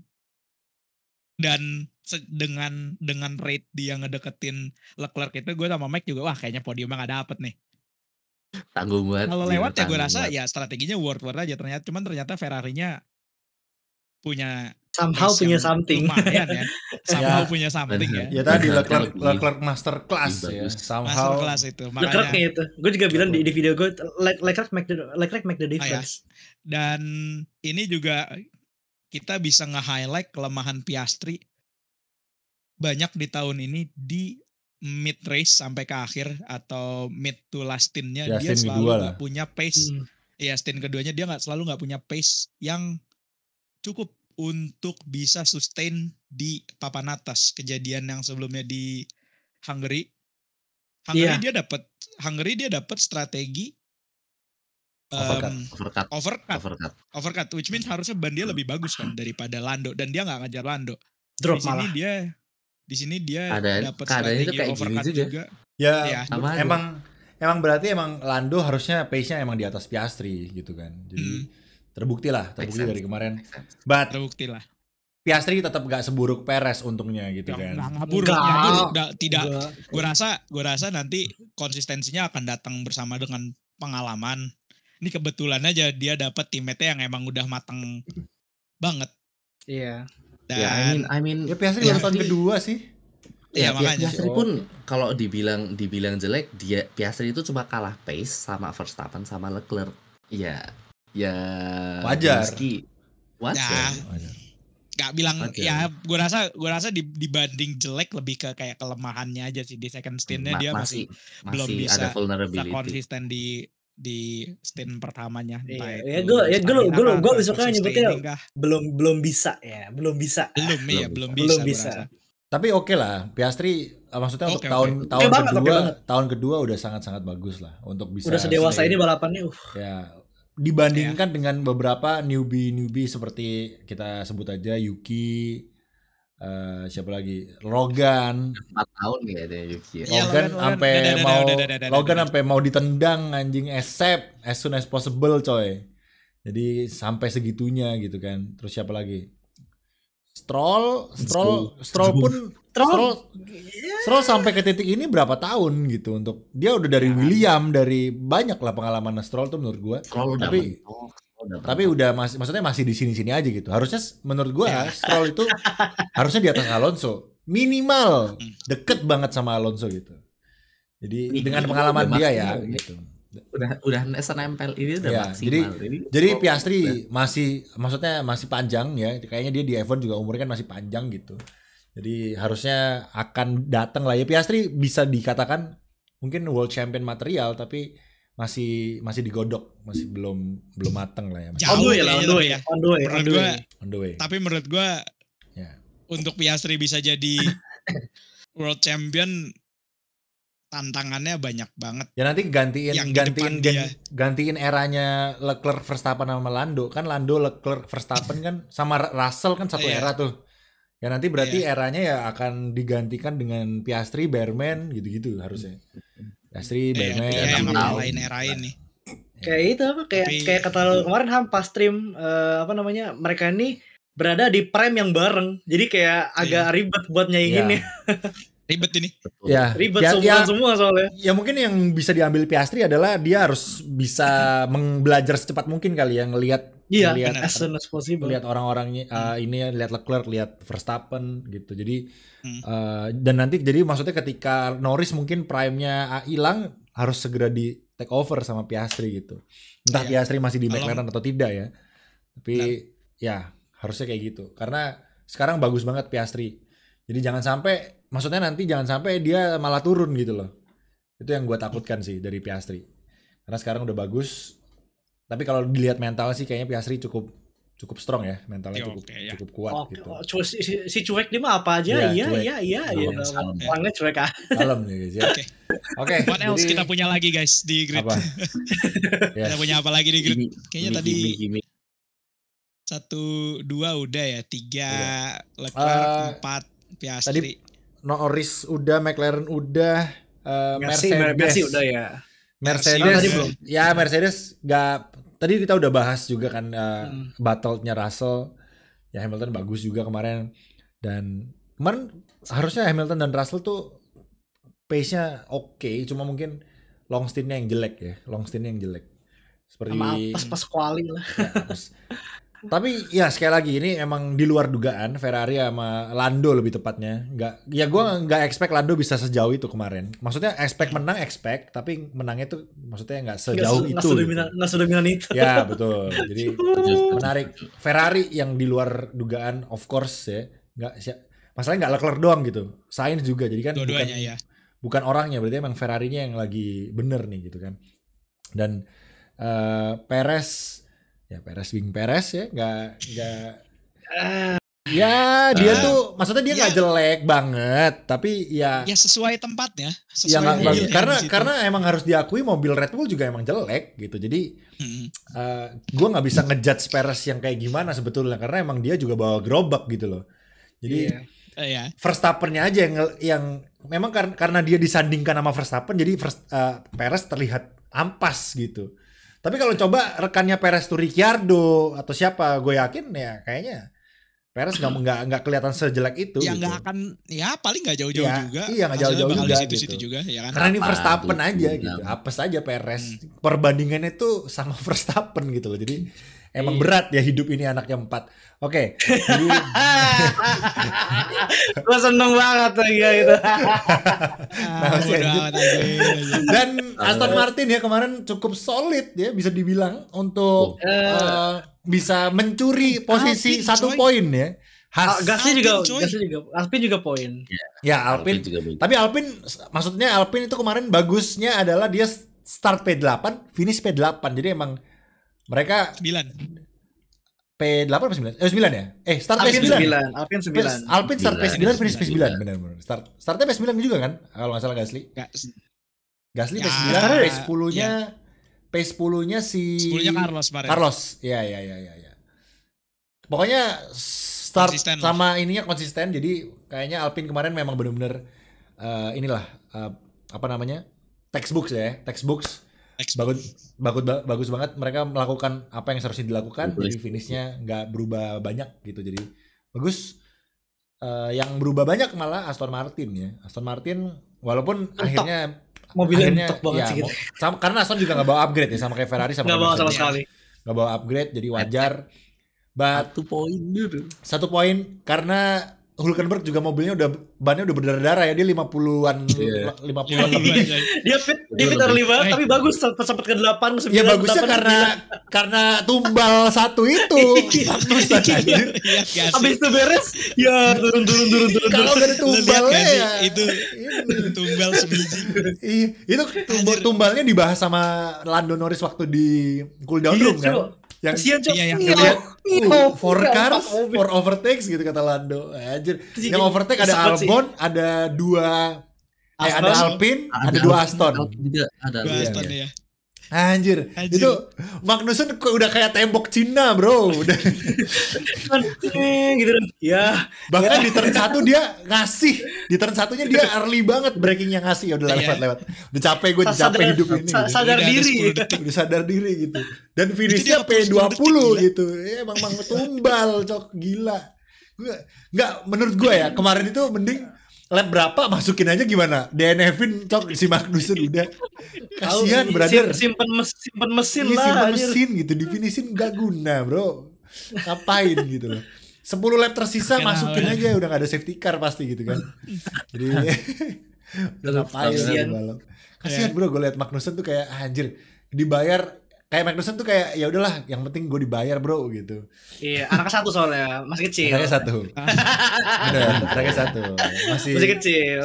dan dengan rate dia ngedeketin Leclerc itu, gue sama Mike juga wah kayaknya podiumnya gak dapet nih. Tanggung banget. Kalau lewat ya gue rasa ya strateginya worth aja ternyata Ferrari-nya punya punya something. Lumayan ya. Punya something ya. Ya tadi Leclerc master class ya. Master class itu. Leclerc itu. Gue juga bilang di video gue Leclerc make the difference. Dan ini juga kita bisa nge-highlight kelemahan Piastri banyak di tahun ini di mid race sampai ke akhir atau mid to last stint-nya dia selalu nggak punya pace. Ya stint keduanya dia selalu nggak punya pace yang cukup untuk bisa sustain di papan atas. Kejadian yang sebelumnya di Hungary dia dapat strategi overcut, which means harusnya ban dia lebih bagus kan daripada Lando, dan dia nggak ngajar Lando. Drop di sini dia dapat strategi overcut juga. Ya. Emang berarti Lando harusnya pace-nya emang di atas Piastri gitu kan. Jadi terbukti dari kemarin. Terbukti lah. Piastri tetap gak seburuk Perez untungnya gitu kan. Nggak buruk. Tidak. Gue rasa nanti konsistensinya akan datang bersama dengan pengalaman. Ini kebetulan aja dia dapat teammate yang emang udah matang banget. Iya. Dan I mean ya Piastri baru tahun kedua sih. Ya makanya. Piastri pun kalau dibilang jelek, Piastri itu cuma kalah pace sama Verstappen sama Leclerc. Ya wajar. Wajar. Gak bilang wajar. Ya gue rasa dibanding jelek lebih ke kayak kelemahannya aja sih. Di second stint-nya dia masih belum bisa konsisten di stint pertamanya. Gue suka nyebutnya belum bisa. Belum bisa. Tapi oke lah, Piastri maksudnya untuk tahun kedua udah sangat bagus lah untuk bisa. Udah sedewasa ini balapannya. Ya, dibandingkan dengan beberapa newbie seperti kita sebut aja Yuki, siapa lagi, Logan. 4 tahun kayaknya Yuki. Logan sampai mau ditendang anjing as soon as possible coy. Jadi sampai segitunya gitu kan. Terus siapa lagi? Stroll sampai ke titik ini berapa tahun gitu untuk dia udah dari William, dari banyak lah pengalaman Stroll tuh menurut gua. Tapi udah maksudnya masih di sini aja gitu. Harusnya menurut gua Stroll itu harusnya di atas Alonso, minimal deket banget sama Alonso gitu. Jadi dengan pengalaman dia ya gitu. Udah nempel ini udah maksimal. Jadi Piastri masih panjang ya. Kayaknya dia di F1 juga umurnya kan masih panjang gitu. Jadi harusnya akan datang lah ya. Piastri bisa dikatakan mungkin world champion material tapi masih digodok, masih belum mateng lah ya. On the way. Tapi menurut gua untuk Piastri bisa jadi world champion tantangannya banyak banget. Ya nanti gantiin eranya Leclerc, Verstappen sama Lando. Kan Lando, Leclerc, Verstappen kan sama Russell kan satu era tuh. Ya nanti berarti eranya ya akan digantikan dengan Piastri, Berman gitu-gitu harusnya. Piastri, Berman. Lain era ini. Kayak itu kayak kata kemarin pas stream mereka ini berada di prime yang bareng. Jadi kayak agak ribet buat nyainginnya. Ribet ini. Ya, ribet semua soalnya. Ya mungkin yang bisa diambil Piastri adalah dia harus bisa belajar secepat mungkin kali ya ngelihat as soon as possible. Lihat orang-orangnya ini, lihat Leclerc, lihat Verstappen gitu. Jadi dan nanti jadi maksudnya ketika Norris mungkin prime-nya hilang harus segera di take over sama Piastri gitu. Entah Piastri masih di McLaren atau tidak ya. Tapi ya harusnya kayak gitu. Karena sekarang bagus banget Piastri. Jadi jangan sampai dia malah turun gitu loh. Itu yang gue takutkan sih dari Piastri. Karena sekarang udah bagus. Tapi kalau dilihat mental sih kayaknya Piastri cukup strong ya, mentalnya cukup kuat gitu. Si cuek dia mah apa aja, iya. Orangnya cuek ah. Kalem nih guys ya. Oke. What else kita punya lagi guys di grid? Apa? Kita punya apa lagi di grid? Kayaknya tadi 1, 2 udah ya, 3 Leclerc, 4 Piastri. Tadi Norris udah, McLaren udah, Mercedes udah ya. Mercedes, Mercedes nggak. Tadi kita udah bahas juga kan battle-nya Russell, ya Hamilton bagus juga kemarin, dan kemarin harusnya Hamilton dan Russell tuh pace-nya oke, cuma mungkin long stint-nya yang jelek, seperti pas quali lah. Ya, tapi ya sekali lagi ini emang di luar dugaan Ferrari sama Lando lebih tepatnya. Gue nggak expect Lando bisa sejauh itu kemarin. Maksudnya expect, tapi menangnya tuh maksudnya nggak sejauh itu. Nggak sedominan itu. Ya betul. Jadi menarik. Ferrari yang di luar dugaan, of course ya. Masalahnya nggak Leclerc doang gitu. Sainz juga. Jadi kan bukan orangnya, berarti emang Ferrarinya yang lagi bener nih gitu kan. Dan Perez ya, nggak ya dia tuh maksudnya dia nggak jelek banget, tapi ya sesuai tempatnya, karena emang harus diakui mobil Red Bull juga emang jelek gitu. Jadi gue nggak bisa ngejudge Perez yang kayak gimana sebetulnya, karena emang dia juga bawa gerobak gitu loh. Jadi Verstappen-nya aja yang memang karena dia disandingkan sama Verstappen, jadi Perez terlihat ampas gitu. Tapi kalau coba rekannya Perez tuh Ricciardo atau siapa, gue yakin ya kayaknya Perez nggak kelihatan sejelek itu. Ya nggak gitu. akan, ya paling nggak jauh-jauh juga. Iya nggak jauh-jauh juga. Situ juga, ya kan? Karena ini Verstappen aja gitu, apes aja Perez. Perbandingannya tuh sama Verstappen gitu loh. Jadi emang berat ya hidup ini anaknya 4. Oke. Jadi gue seneng banget lagi gitu. Dan Aston Martin ya kemarin cukup solid ya, bisa dibilang untuk bisa mencuri posisi 1 poin ya. Gasly juga Alpine juga poin. Ya Alpine. Tapi Alpine, maksudnya Alpine itu kemarin bagusnya adalah dia start P8, finish P8. Jadi emang mereka 9. P8 apa 9? 9 ya? Start P9. Alpine start P9, finish P9. Benar. Startnya P9 juga kan? Kalau nggak salah Gasly. Gasly P9, P10-nya si 10-nya Carlos. Iya. Pokoknya start konsisten sama ininya konsisten. Jadi kayaknya Alpine kemarin memang benar-benar textbooks. Bagus banget, mereka melakukan apa yang seharusnya dilakukan. Jadi finishnya nggak berubah banyak gitu, jadi bagus. Yang berubah banyak malah Aston Martin walaupun akhirnya mobilnya banget sih gitu. Karena Aston juga nggak bawa upgrade ya, sama kayak Ferrari sama nggak bawa sama sekali, nggak bawa upgrade, jadi wajar. 1 poin karena Hülkenberg juga mobilnya bannya udah berdarah-darah ya, dia 50-an lebih. Dia fit early banget, tapi bagus sempat ke 8, 9. Ya bagusnya karena tumbal 1 itu. Habis itu beres, ya turun. Kalau ada tumbalnya ya itu tumbal sebiji. Itu tumbalnya dibahas sama Lando Norris waktu di cooldown room kan. Yang for cars, for overtakes gitu kata Lando. Anjir. Yang overtake ada Albon, ada 2 ada Alpine, ada 2 Aston. Ada Aston ya. Anjir. Itu Magnussen udah kayak tembok Cina, bro. Udah. Gitu. Ya. Bahkan di turn 1 dia ngasih. Di turn 1-nya dia early banget breakingnya ngasih. Udah lewat. Udah capek gue hidup ini. Sadar diri. Udah sadar diri gitu. Dan finishnya P20 gitu. Ya emang tumbal, cok, gila. Enggak, menurut gue ya, kemarin itu mending lap berapa masukin aja gimana? DNF-in cok si Magnussen udah. Kasihan brother. Simpen mesin lah. Simpen mesin gitu, di-finishin gak guna, bro. Ngapain gitu loh. 10 lap tersisa masukin aja, udah gak ada safety car pasti gitu kan. Jadi ngapain balap. Kasihan bro, gue liat Magnussen tuh kayak anjir, dibayar kayak Magnussen tuh kayak ya udahlah, yang penting gue dibayar bro gitu. Iya, anaknya 1 soalnya, masih kecil. Anaknya 1. Bener, anaknya 1. Masih kecil.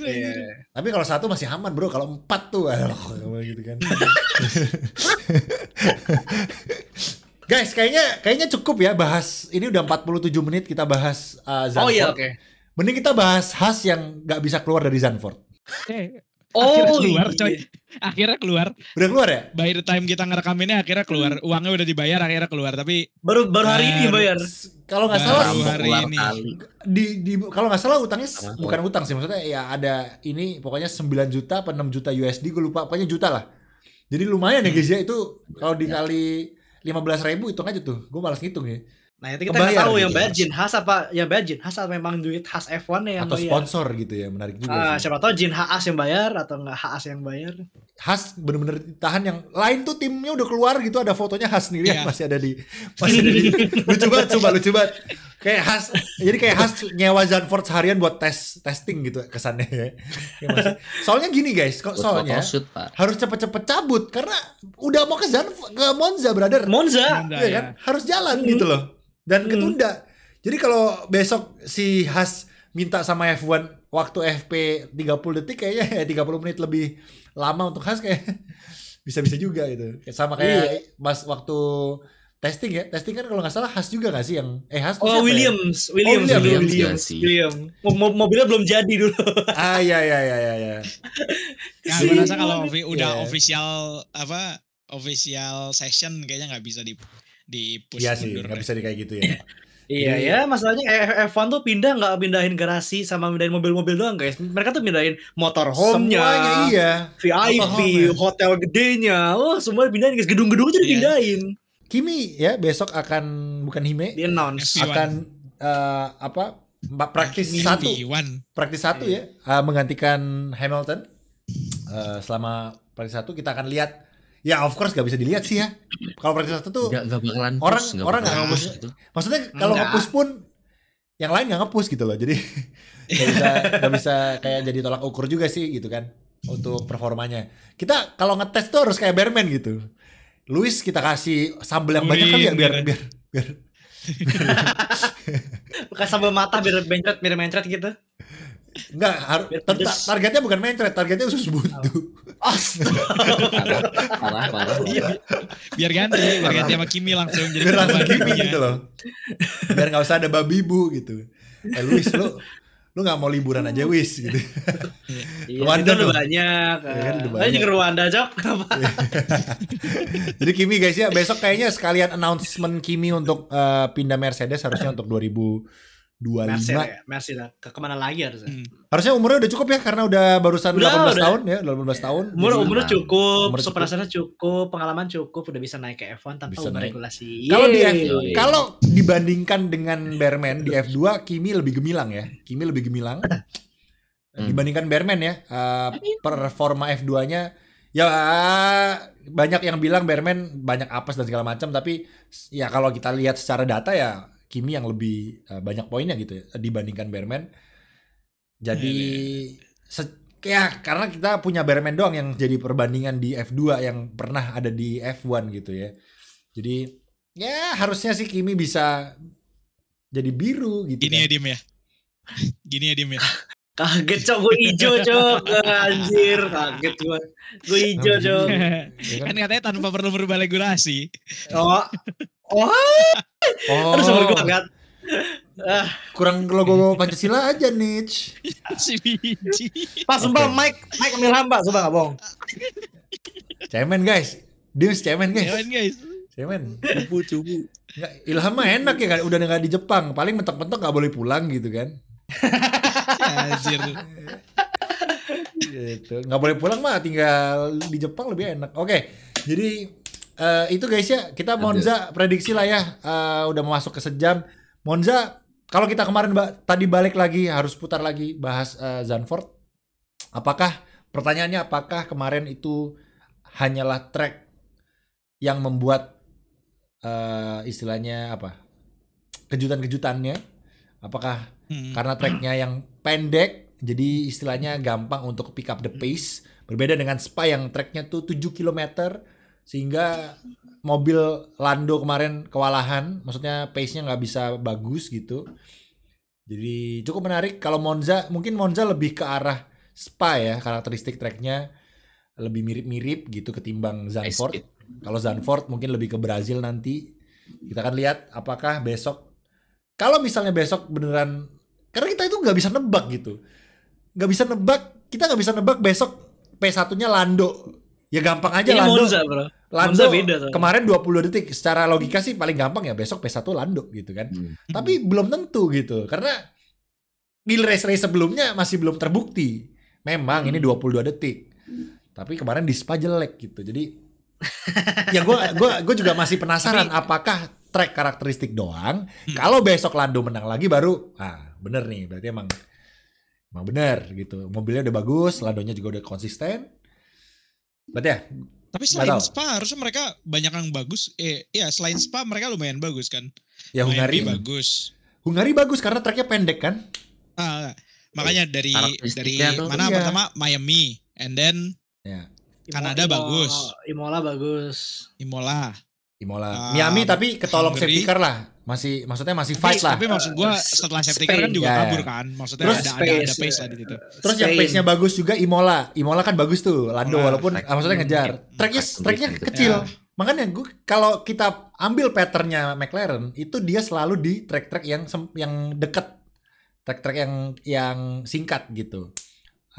Iya. Tapi kalau 1 masih aman bro, kalau 4 tuh gitu kan. Guys, kayaknya cukup ya bahas. Ini udah 47 menit kita bahas Zandvoort. Oh iya, oke. Mending kita bahas Haas yang gak bisa keluar dari Zandvoort. Akhirnya keluar coy. Akhirnya keluar. Udah keluar ya? By the time kita ngerekam ini akhirnya keluar. Uangnya udah dibayar, akhirnya keluar. Tapi baru hari ini bayar. Kalau nggak salah hari ini. Kalau nggak salah utangnya bukan utang sih, maksudnya ya ada ini pokoknya 9 juta apa 6 juta USD, gue lupa, pokoknya juta lah. Jadi lumayan ya guys ya, itu kalau dikali 15.000 hitung aja tuh. Gue malas ngitung ya. Nah itu kita nggak tahu gitu, yang bayar Jin Haas apa yang bayar Jin Haas atau memang duit Haas F1 yang atau bayar. Sponsor gitu ya, menarik juga sih. Siapa tahu Jin Haas yang bayar atau nggak Haas yang bayar. Haas bener-bener ditahan, yang lain tuh timnya udah keluar gitu, ada fotonya Haas sendiri yang masih ada di lucu banget. Kayak Haas, jadi kayak Haas nyewa Zandvoort seharian buat testing gitu kesannya ya. Soalnya gini guys, soalnya harus cepet-cepet cabut karena udah mau ke Monza brother. Monza ya kan? Harus jalan gitu loh. Dan ketunda. Jadi kalau besok si Haas minta sama F1 waktu FP 30 detik kayaknya 30 menit lebih lama untuk Haas kayak bisa-bisa juga gitu. Sama kayak Mas waktu testing ya. Testing kan kalau nggak salah Haas juga nggak sih yang Haas tuh siapa Williams. Mobilnya belum jadi dulu. Iya. Ya gue rasa kalau udah official session kayaknya nggak bisa di push iya sih, nggak bisa kayak gitu ya. Iya ya, masalahnya F1 tuh nggak pindahin garasi sama pindahin mobil-mobil doang guys. Mereka tuh pindahin motorhome-nya, semuanya iya. VIP, hotel gedenya, semua pindahin guys. Gedung-gedung aja dipindahin. Kimi ya besok akan, bukan Hime, di-announce akan praktis 1 ya, menggantikan Hamilton. Selama praktis 1 kita akan lihat. Ya of course gak bisa dilihat sih ya. Kalau praktis 1 tuh gak bakalan orang gak nge-push gitu. Maksudnya kalau nge-push pun yang lain gak nge-push gitu loh. Jadi gak bisa kayak jadi tolak ukur juga sih gitu kan untuk performanya. Kita kalau ngetes tuh harus kayak Bearman gitu. Lewis kita kasih sambal yang banyak kali ya biar bukan sambal mata biar mencret gitu. Enggak, targetnya bukan mencret, targetnya usus buntu. Parah. Iya. Biar ganti sama Kimi langsung jadi. Biar langsung Kimi gitu loh. Biar enggak usah ada babi bu gitu. Luis lu enggak mau liburan aja wis gitu. Rwanda udah banyak. Ayo juga Rwanda, Cok. Jadi Kimi guys ya, besok kayaknya sekalian announcement Kimi untuk pindah Mercedes harusnya untuk 2025. Mercy lah. Kemana lagi harusnya? Harusnya umurnya udah cukup ya karena udah barusan 18 tahun ya, 18 tahun. Umurnya cukup, superasanya cukup, pengalaman cukup, udah bisa naik ke F1 tanpa regulasi. Kalau dibandingkan dengan Bearman di F2, Kimi lebih gemilang ya. Dibandingkan Bearman ya, performa F2-nya ya banyak yang bilang Bearman banyak apes dan segala macam, tapi ya kalau kita lihat secara data ya Kimi yang lebih banyak poinnya gitu ya dibandingkan Bearman. Jadi karena kita punya Bearman doang yang jadi perbandingan di F2 yang pernah ada di F1 gitu ya. Jadi ya harusnya sih Kimi bisa jadi biru gitu. Gini ya Dim ya. Kaget Cok, gue hijau Cok. Anjir, kaget gue hijau Cok. Kan katanya tanpa perlu berubah regulasi. Terus berguna kan? Kurang logo Pancasila aja Nich. Si biji. Pak sumpah Mike ambil hamba sumpah gak bohong. Cemen guys. Cemen guys. Cubu. Ilham mah enak ya kan, udah gak di Jepang, paling mentok-mentok gak boleh pulang gitu kan. Anjir. Gitu. Gak boleh pulang mah tinggal di Jepang lebih enak. Oke. Jadi itu guys ya, kita Monza prediksi lah ya, udah mau masuk ke sejam. Monza, kalau kita kemarin tadi balik lagi, harus putar lagi bahas Zandvoort. Pertanyaannya apakah kemarin itu hanyalah track yang membuat istilahnya kejutan-kejutannya? Apakah karena tracknya yang pendek, jadi istilahnya gampang untuk pick up the pace, berbeda dengan Spa yang tracknya tuh 7 km, sehingga mobil Lando kemarin kewalahan, maksudnya pace-nya nggak bisa bagus gitu. Jadi cukup menarik. Kalau mungkin Monza lebih ke arah Spa ya, karakteristik tracknya lebih mirip-mirip gitu ketimbang Zandvoort. Kalau Zandvoort mungkin lebih ke Brazil nanti. Kita akan lihat apakah besok, kalau misalnya besok beneran, karena kita itu nggak bisa nebak gitu. Kita nggak bisa nebak besok P1-nya Lando. Ya gampang aja. Ini Lando. Monza, bro. Lando Monza beda, kemarin 20 detik. Secara logika sih paling gampang ya besok P1 Lando gitu kan. Tapi belum tentu gitu. Karena di race-race sebelumnya masih belum terbukti. Memang ini 22 detik. Tapi kemarin di Spa jelek gitu. Jadi ya gue juga masih penasaran apakah track karakteristik doang. Kalau besok Lando menang lagi baru bener nih, berarti emang bener gitu. Mobilnya udah bagus, Landonya juga udah konsisten. Berarti ya. Tapi selain Spa harusnya mereka banyak yang bagus. Selain Spa mereka lumayan bagus kan. Ya Hungari bagus. Hungari bagus karena tracknya pendek kan. Makanya dari mana pertama Miami, and then Kanada bagus. Imola bagus. Miami tapi ketolong safety car lah. Maksudnya masih fight lah. Tapi maksud gue setelah safety car kan juga kabur kan. Maksudnya terus ada pace lah di situ. Terus yang pace-nya bagus juga Imola kan bagus tuh Lando walaupun maksudnya ngejar. Tracknya kecil. Makanya kalau kita ambil patternnya McLaren itu dia selalu di track-track yang dekat. Track-track yang singkat gitu.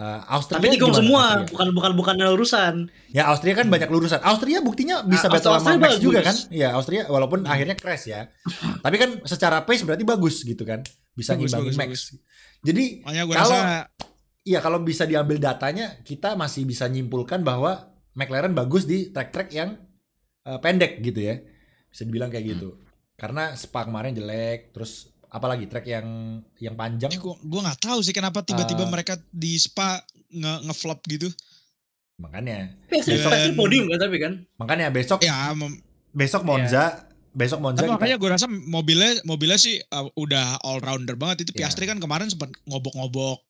Austria tapi tikung semua, bukan lurusan. Ya Austria kan banyak lurusan. Austria buktinya bisa battle sama Max juga kan? Ya Austria walaupun akhirnya crash ya. Tapi kan secara pace berarti bagus gitu kan? Bisa ngimbangin Max. Jadi kalau bisa diambil datanya, kita masih bisa nyimpulkan bahwa McLaren bagus di track-track yang pendek gitu ya. Bisa dibilang kayak gitu. Karena Spa kemarin jelek, terus apalagi track yang panjang. Gue nggak tahu sih kenapa tiba-tiba mereka di Spa ngeflop gitu. Makanya. Besok podium kan tapi kan. Makanya besok Monza. Besok Monza. Tapi makanya gue rasa mobilnya sih udah all rounder banget. Itu Piastri kan kemarin sempat ngobok-ngobok.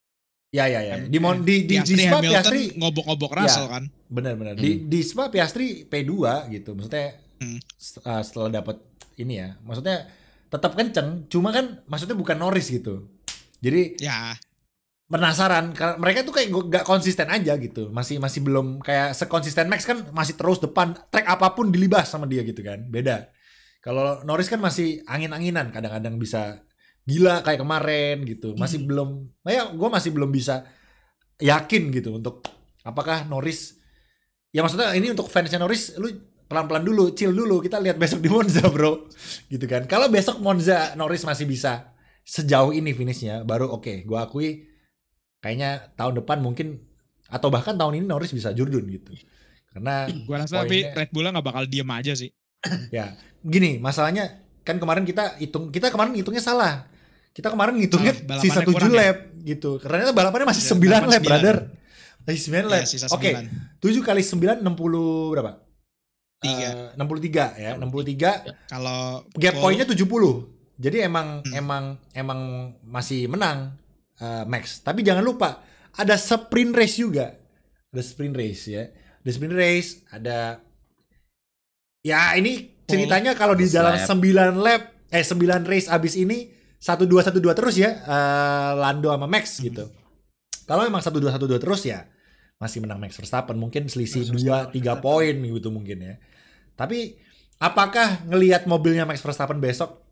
Ya. Di Spa Piastri ngobok-ngobok Russell kan. Benar. Di Spa Piastri P2 gitu. Maksudnya setelah dapat ini ya. Maksudnya tetap kenceng, cuma kan maksudnya bukan Norris gitu. Jadi penasaran karena mereka tuh kayak gak konsisten aja gitu. Masih belum kayak sekonsisten Max kan masih terus depan, track apapun dilibas sama dia gitu kan. Beda. Kalau Norris kan masih angin-anginan, kadang-kadang bisa gila kayak kemarin gitu. Masih belum, gue masih belum bisa yakin gitu untuk apakah Norris, ya maksudnya ini untuk fansnya Norris, lu pelan-pelan dulu, chill dulu, kita lihat besok di Monza bro, gitu kan. Kalau besok Monza Norris masih bisa sejauh ini finishnya, baru oke, gue akui kayaknya tahun depan mungkin, atau bahkan tahun ini Norris bisa Jordan gitu. Karena gue rasa tapi Red Bull nggak bakal diem aja sih. Ya, gini masalahnya kan kemarin kita kemarin hitungnya salah. Kita kemarin ngitungnya sisa 7 lap gitu. Karena balapannya masih 9 lap, brother. Masih 9 lap. Oke, 7 kali 9 60 berapa? 63 ya, 63. Kalau gap poinnya 70. Jadi emang masih menang Max. Tapi jangan lupa ada sprint race juga. Ada sprint race ya. Ada sprint race, ada ya ini ceritanya kalau di dalam 9 race abis ini 1-2 terus ya Lando sama Max gitu. Kalau memang 1-2 terus ya masih menang Max Verstappen, mungkin selisih 2-3 poin gitu mungkin ya. Tapi apakah ngelihat mobilnya Max Verstappen besok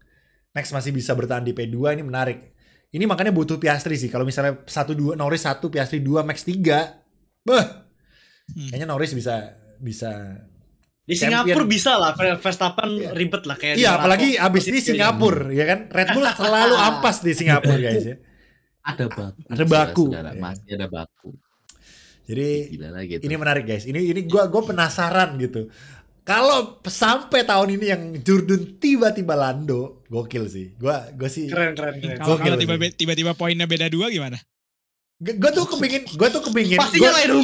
Max masih bisa bertahan di P2, ini menarik. Ini makanya butuh Piastri sih. Kalau misalnya 1-2 Norris 1, Piastri 2, Max 3. Kayaknya Norris bisa di Singapura bisa lah Verstappen ribet lah kayak. Iya, apalagi abis ini Singapura ya kan. Red Bull selalu ampas di Singapura guys ya. Ada baku. Masih ada baku. Jadi gitu. Ini menarik guys. Ini gue penasaran gitu. Kalau sampai tahun ini yang Jordan tiba-tiba Lando, gokil sih. Gue sih keren. Kalau tiba-tiba poinnya beda 2 gimana? Gue tuh kepingin. Pasti nyalain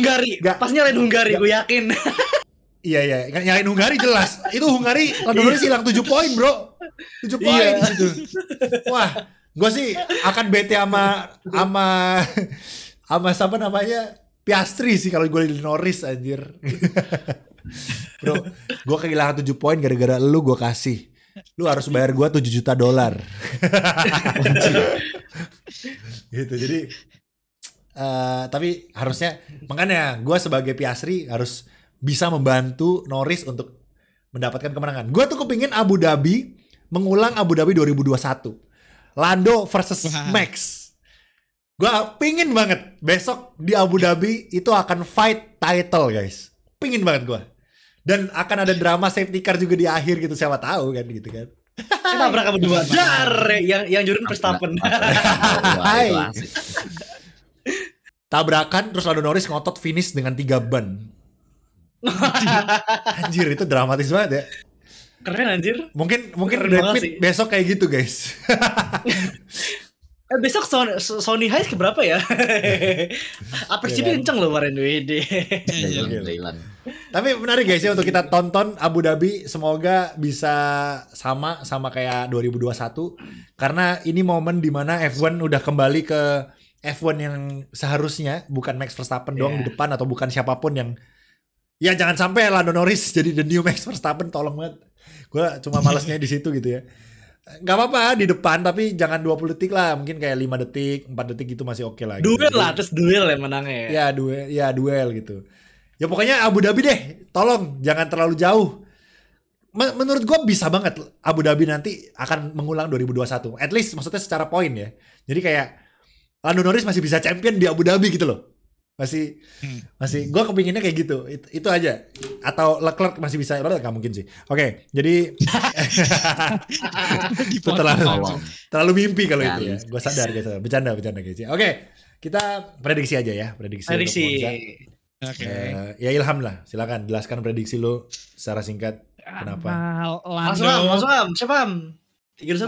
Hungari, gue yakin. Iya, nyalain Hungari jelas. Itu Hungari Lando Norris hilang 7 poin, bro. 7 poin gitu. Wah, gue sih akan bete sama siapa namanya? Piastri sih kalau gue di Norris anjir. Bro, gue kehilangan 7 poin gara-gara lu gue kasih. Lu harus bayar gue $7 juta. Gitu. Jadi Tapi harusnya makanya gue sebagai Piastri harus bisa membantu Norris untuk mendapatkan kemenangan. Gue tuh kepingin Abu Dhabi mengulang Abu Dhabi 2021. Lando versus Max. Gue pingin banget besok di Abu Dhabi itu akan fight title guys. Pingin banget gue. Dan akan ada drama safety car juga di akhir gitu, siapa tahu kan gitu kan. Kita berangkat berdua. Dar yang jurun Verstappen. Tabrakan terus Lando Norris ngotot finish dengan 3 ban. Anjir itu dramatis banget ya. Keren anjir. Mungkin Brad Pitt besok kayak gitu guys. Besok Sony Highs keberapa ya? Apresiasi kenceng loh kemarin WD. Tapi menarik guys ya untuk kita tonton Abu Dhabi, semoga bisa sama kayak 2021 karena ini momen dimana F1 udah kembali ke F1 yang seharusnya, bukan Max Verstappen doang di depan atau bukan siapapun yang ya jangan sampai Lando Norris jadi the new Max Verstappen, tolong banget. Gue cuma malesnya di situ gitu ya. Gak apa-apa di depan tapi jangan 20 detik lah, mungkin kayak 5 detik 4 detik gitu masih oke lah gitu. Duel lah, terus duel yang menangnya ya. Ya duel gitu. Ya pokoknya Abu Dhabi deh, tolong jangan terlalu jauh. Menurut gue bisa banget Abu Dhabi nanti akan mengulang 2021. At least maksudnya secara poin ya. Jadi kayak Lando Norris masih bisa champion di Abu Dhabi gitu loh. Masih gue kepinginnya kayak gitu. Itu aja. Atau Leclerc masih bisa, nggak mungkin sih. Oke, jadi itu terlalu mimpi kalau itu ya. Gue sadar bercanda guys. Oke, kita prediksi aja ya, prediksi. Oke. Ya Ilham lah, silakan jelaskan prediksi lo secara singkat. Kenapa? Langsung siapa? 3-1.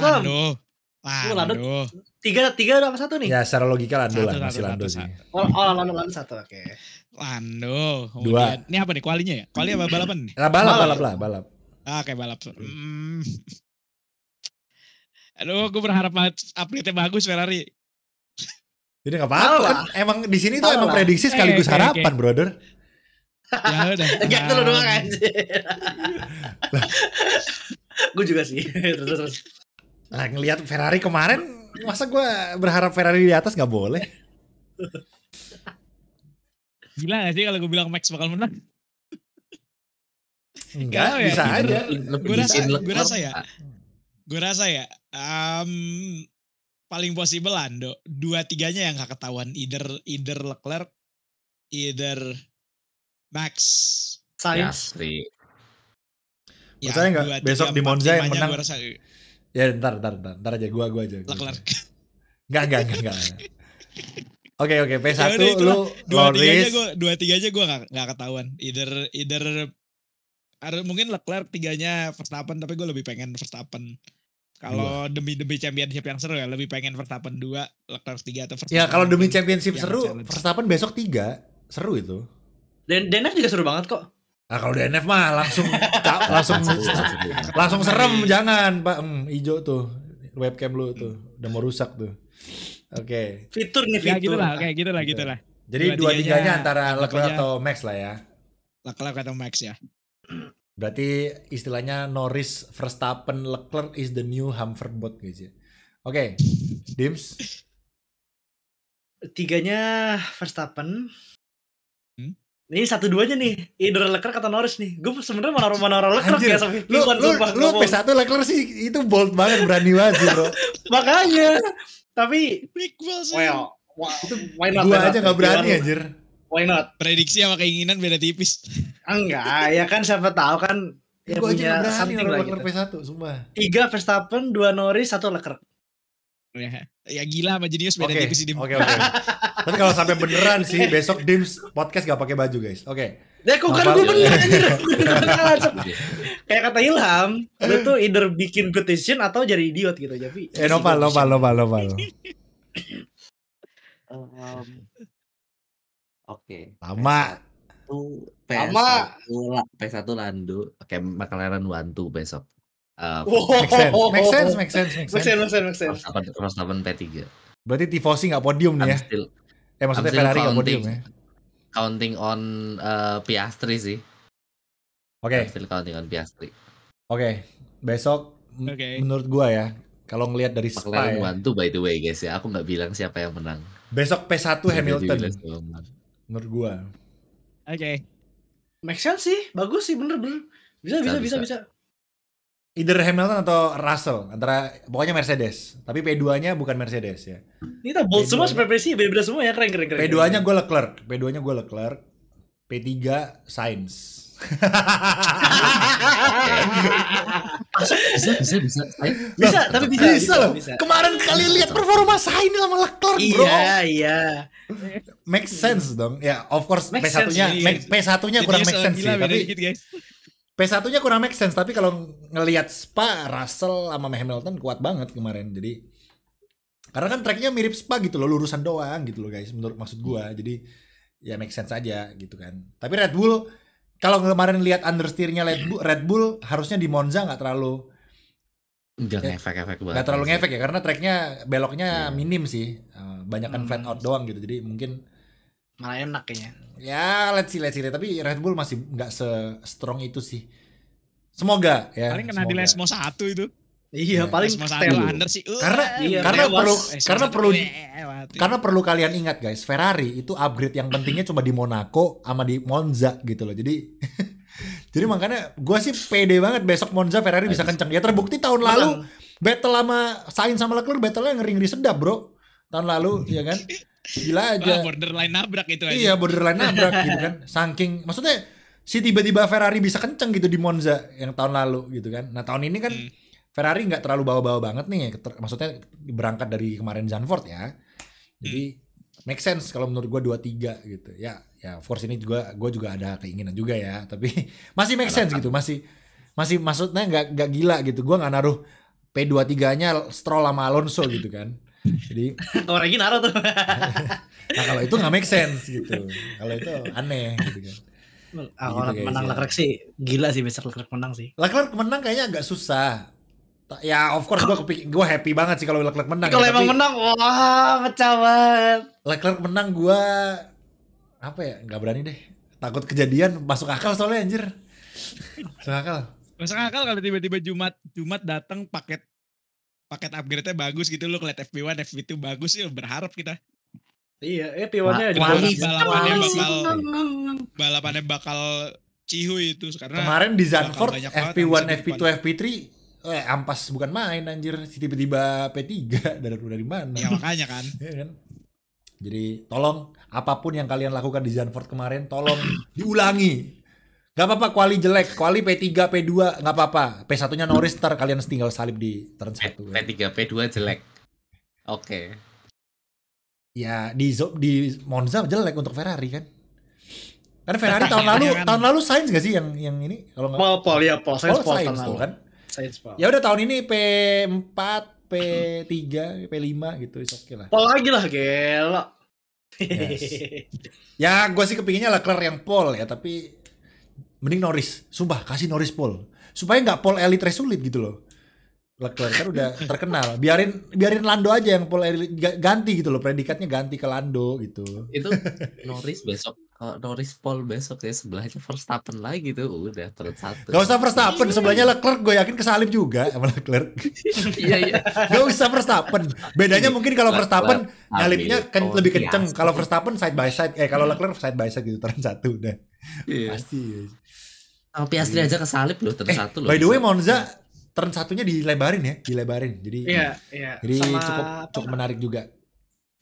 Lando. 3 sama 1 nih. Ya secara logika Lando lah, masih Lando sih. Lando 1, oke. Lando. Kemudian, 2. Ini apa nih kualinya ya? Kuali apa balapan nih? Balap. Oke, balap. Aduh, gue berharap update-nya bagus Ferrari. Ini nggak apa-apa kan? Emang di sini tuh emang prediksi sekaligus harapan, brother. Ya udah. Gak tuh doang aja. Gue juga sih. Terus. Nah, ngelihat Ferrari kemarin, masa gue berharap Ferrari di atas nggak boleh? Gila gak sih kalau gue bilang Max bakal menang? Enggak, bisa aja. Gue rasa ya, paling possible Lando. 2-3-nya yang gak ketahuan. Either Leclerc, either Max. Sainz. Ya, percaya nggak besok di Monza yang menang? Rasa, ya ntar aja, gue aja. Leclerc. Enggak. Oke, P1 ya lu Norris. 2-3-nya gue gak ketahuan. Either mungkin Leclerc, 3-nya Verstappen, tapi gue lebih pengen Verstappen. Kalau demi championship yang seru ya, lebih pengen Verstappen 2, Leclerc 3 atau Verstappen. Ya kalau demi championship seru, Verstappen besok 3, seru itu. Dan DNF juga seru banget kok. Nah kalau DNF mah langsung serem, jangan Pak. Hijau tuh webcam lu tuh udah mau rusak tuh. Oke. Fitur. Ya gitulah. Jadi 2-3-nya antara Leclerc atau Max lah ya. Leclerc atau Max ya. Berarti istilahnya Norris, Verstappen, Leclerc is the new Humberbot guys ya. Oke. Dims. 3-nya Verstappen. Ini 1-2-nya nih, either Leclerc atau Norris nih. Gue sebenarnya mau naruh Leclerc ya sampai lu P1 Leclerc sih itu bold banget, berani banget sih bro. Makanya. Tapi well, itu why not? Gua aja nggak berani anjir. Why not? Prediksi sama keinginan beda tipis. Enggak, ya kan siapa tahu kan ya gua punya aja something lah gitu. P1 sumpah. 3 Verstappen, 2 Norris, 1 Leclerc. Ya gila sama Jenius beda tipis di. Oke. Tapi kalau sampai beneran sih besok Dims podcast gak pakai baju guys. Oke. Ya kok kan gue bener anjir. Kayak kata Ilham, lu tuh either bikin good decision atau jadi idiot gitu. Jadi Nopal. Oke. Lama. P1 Lando, kayak McLaren 1-2 besok. Make sense. Verstappen P3. Berarti Tifosi gak podium nih ya? Maksudnya Ferrari gak podium ya? Counting on Piastri sih. Oke. Still counting on Piastri. Oke. Besok menurut gua ya, kalau ngelihat dari McLaren 1-2 by the way guys ya, aku gak bilang siapa yang menang. Besok P1 Hamilton. Menurut gua. Oke. Make sense sih, bagus sih, bener. Bisa. Either Hamilton atau Russell, antara pokoknya Mercedes. Tapi P2-nya bukan Mercedes ya. Ini tak bold semua seperti beda semua ya, keren. P2-nya gue Leclerc, P3 Sainz. Bisa loh. Kemarin kali lihat performa Sainz sama Leclerc, bro. Iya. Make sense dong. Ya, of course P1-nya kurang make sense sih, tapi P1-nya kurang make sense, tapi kalau ngelihat Spa, Russell sama Hamilton kuat banget kemarin. Jadi karena kan tracknya mirip Spa gitu loh, lurusan doang gitu loh guys, menurut maksud gua. Jadi ya make sense aja gitu kan. Tapi Red Bull, kalau kemarin lihat understeernya Red Bull harusnya di Monza nggak terlalu ngefek banget. Nggak terlalu ngefek ya, karena tracknya beloknya minim sih, banyakan flat out doang gitu. Jadi mungkin malah enak kayaknya. Ya let's see. Tapi Red Bull masih nggak se-strong itu sih. Semoga ya. Paling kena di Lesmo 1 itu. Iya, paling Lesmo 1 under sih. Karena perlu kalian ingat guys, Ferrari itu upgrade yang pentingnya cuma di Monaco sama di Monza gitu loh. Jadi jadi makanya gue sih pede banget besok Monza Ferrari bisa kenceng. Ya terbukti tahun lalu battle sama Sainz sama Leclerc battle-nya ngeri-ngeri sedap bro. Tahun lalu ya kan. Gila aja. Borderline nabrak itu aja. Iya, borderline nabrak gitu kan. Saking maksudnya si tiba-tiba Ferrari bisa kenceng gitu di Monza yang tahun lalu gitu kan. Nah, tahun ini kan Ferrari nggak terlalu bawa-bawa banget nih. Maksudnya berangkat dari kemarin Zandvoort ya. Jadi make sense kalau menurut gue 2-3 gitu. Ya of course ini juga gue juga ada keinginan juga ya, tapi masih make sense gitu. Masih maksudnya nggak gila gitu. Gue nggak naruh P23-nya Stroll sama Alonso gitu kan. Jadi orang ini naruh tuh. Nah kalau itu nggak make sense gitu. Kalau itu aneh gitu kan. Orang menang Leclerc sih gila sih, besok Leclerc menang sih. Leclerc menang kayaknya agak susah. Ya of course gue happy banget sih kalau Leclerc menang. Kalau emang menang, wah pecah banget. Leclerc menang gue apa ya, nggak berani deh. Takut kejadian masuk akal soalnya anjir. Masuk akal kalau tiba-tiba Jumat datang paket upgrade-nya bagus gitu, lo ngeliat FP1, FP2 bagus ya, berharap kita. Iya, FP1-nya balapannya bakal cihuy itu karena kemarin di Zandvoort FP1, FP2, FP3 ampas bukan main anjir, tiba-tiba P3 dari mana? Ya makanya kan. Ya kan? Jadi tolong apapun yang kalian lakukan di Zandvoort kemarin tolong diulangi. Gak apa-apa kuali jelek, kuali P3, P2 gak apa-apa. P1-nya Norris ntar kalian tinggal salib di turn 1. P3, P2 jelek. Oke. Ya di Monza jelek untuk Ferrari kan. Karena Ferrari tahun lalu Sainz gak sih yang ini? Kalau nggak Sainz tuh kan. Ya udah tahun ini P4, P3, P5 gitu, oke lah. Pole lagi lah, gila. Yes. Ya gue sih kepinginnya Leclerc yang pole ya, tapi mending Norris, sumpah kasih Norris pole supaya nggak pole elite race sulit gitu loh. Leclerc kan udah terkenal, biarin Lando aja yang pole elite, ganti gitu loh, predikatnya ganti ke Lando gitu. Itu Norris besok, kalau Norris pole besok ya sebelahnya Verstappen lagi tuh udah turun 1. Gak usah Verstappen, sebelahnya Leclerc gue yakin kesalip juga sama Leclerc. Iya. Gak usah Verstappen, bedanya mungkin kalau Verstappen nyalipnya lebih kenceng, kalau Verstappen side by side, kalau Leclerc side by side gitu turun 1 udah. Pasti. Sama Piastri aja kesalip loh turun 1 loh. By the way Monza turn 1-nya dilebarin. Jadi jadi cukup menarik juga.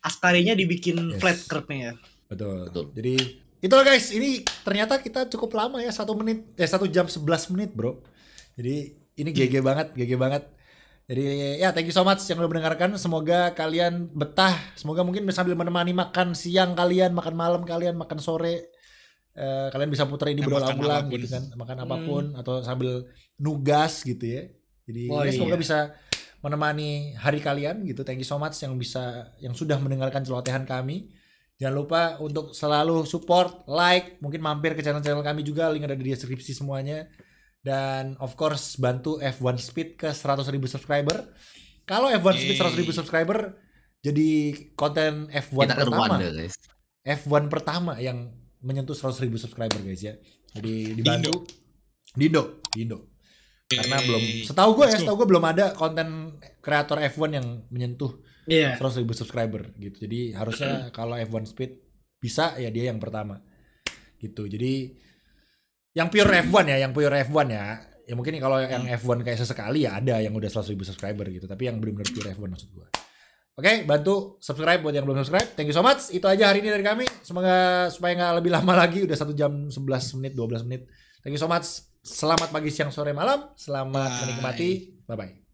Ascarinya dibikin flat curve-nya ya. Betul. Jadi itulah guys, ini ternyata kita cukup lama ya, 1 jam 11 menit bro. Jadi ini GG banget. Jadi ya thank you so much yang udah mendengarkan. Semoga kalian betah. Semoga mungkin sambil menemani makan siang kalian, makan malam kalian, makan sore. Kalian bisa putar ini berulang-ulang gitu kan, makan apapun atau sambil nugas gitu ya. Jadi semoga bisa menemani hari kalian gitu. Thank you so much yang sudah mendengarkan celotehan kami. Jangan lupa untuk selalu support, like, mungkin mampir ke channel-channel kami juga, link ada di deskripsi semuanya. Dan of course bantu F1 Speed ke 100.000 subscriber. Kalau F1 Speed 100.000 subscriber jadi konten F1 pertama. F1 pertama yang menyentuh 100.000 subscriber guys ya. Jadi dibantu di Indo. Karena setahu gue belum ada konten kreator F1 yang menyentuh 100.000 subscriber gitu. Jadi harusnya kalau F1 Speed bisa ya dia yang pertama gitu. Jadi yang pure F1 ya, ya mungkin kalau yang F1 kayak sesekali ya ada yang udah 100.000 subscriber gitu. Tapi yang benar-benar pure F1 maksud gue. Oke, bantu subscribe buat yang belum subscribe. Thank you so much. Itu aja hari ini dari kami. Semoga supaya nggak lebih lama lagi. Udah 1 jam 11 menit, 12 menit. Thank you so much. Selamat pagi, siang, sore, malam. Selamat menikmati. Bye-bye.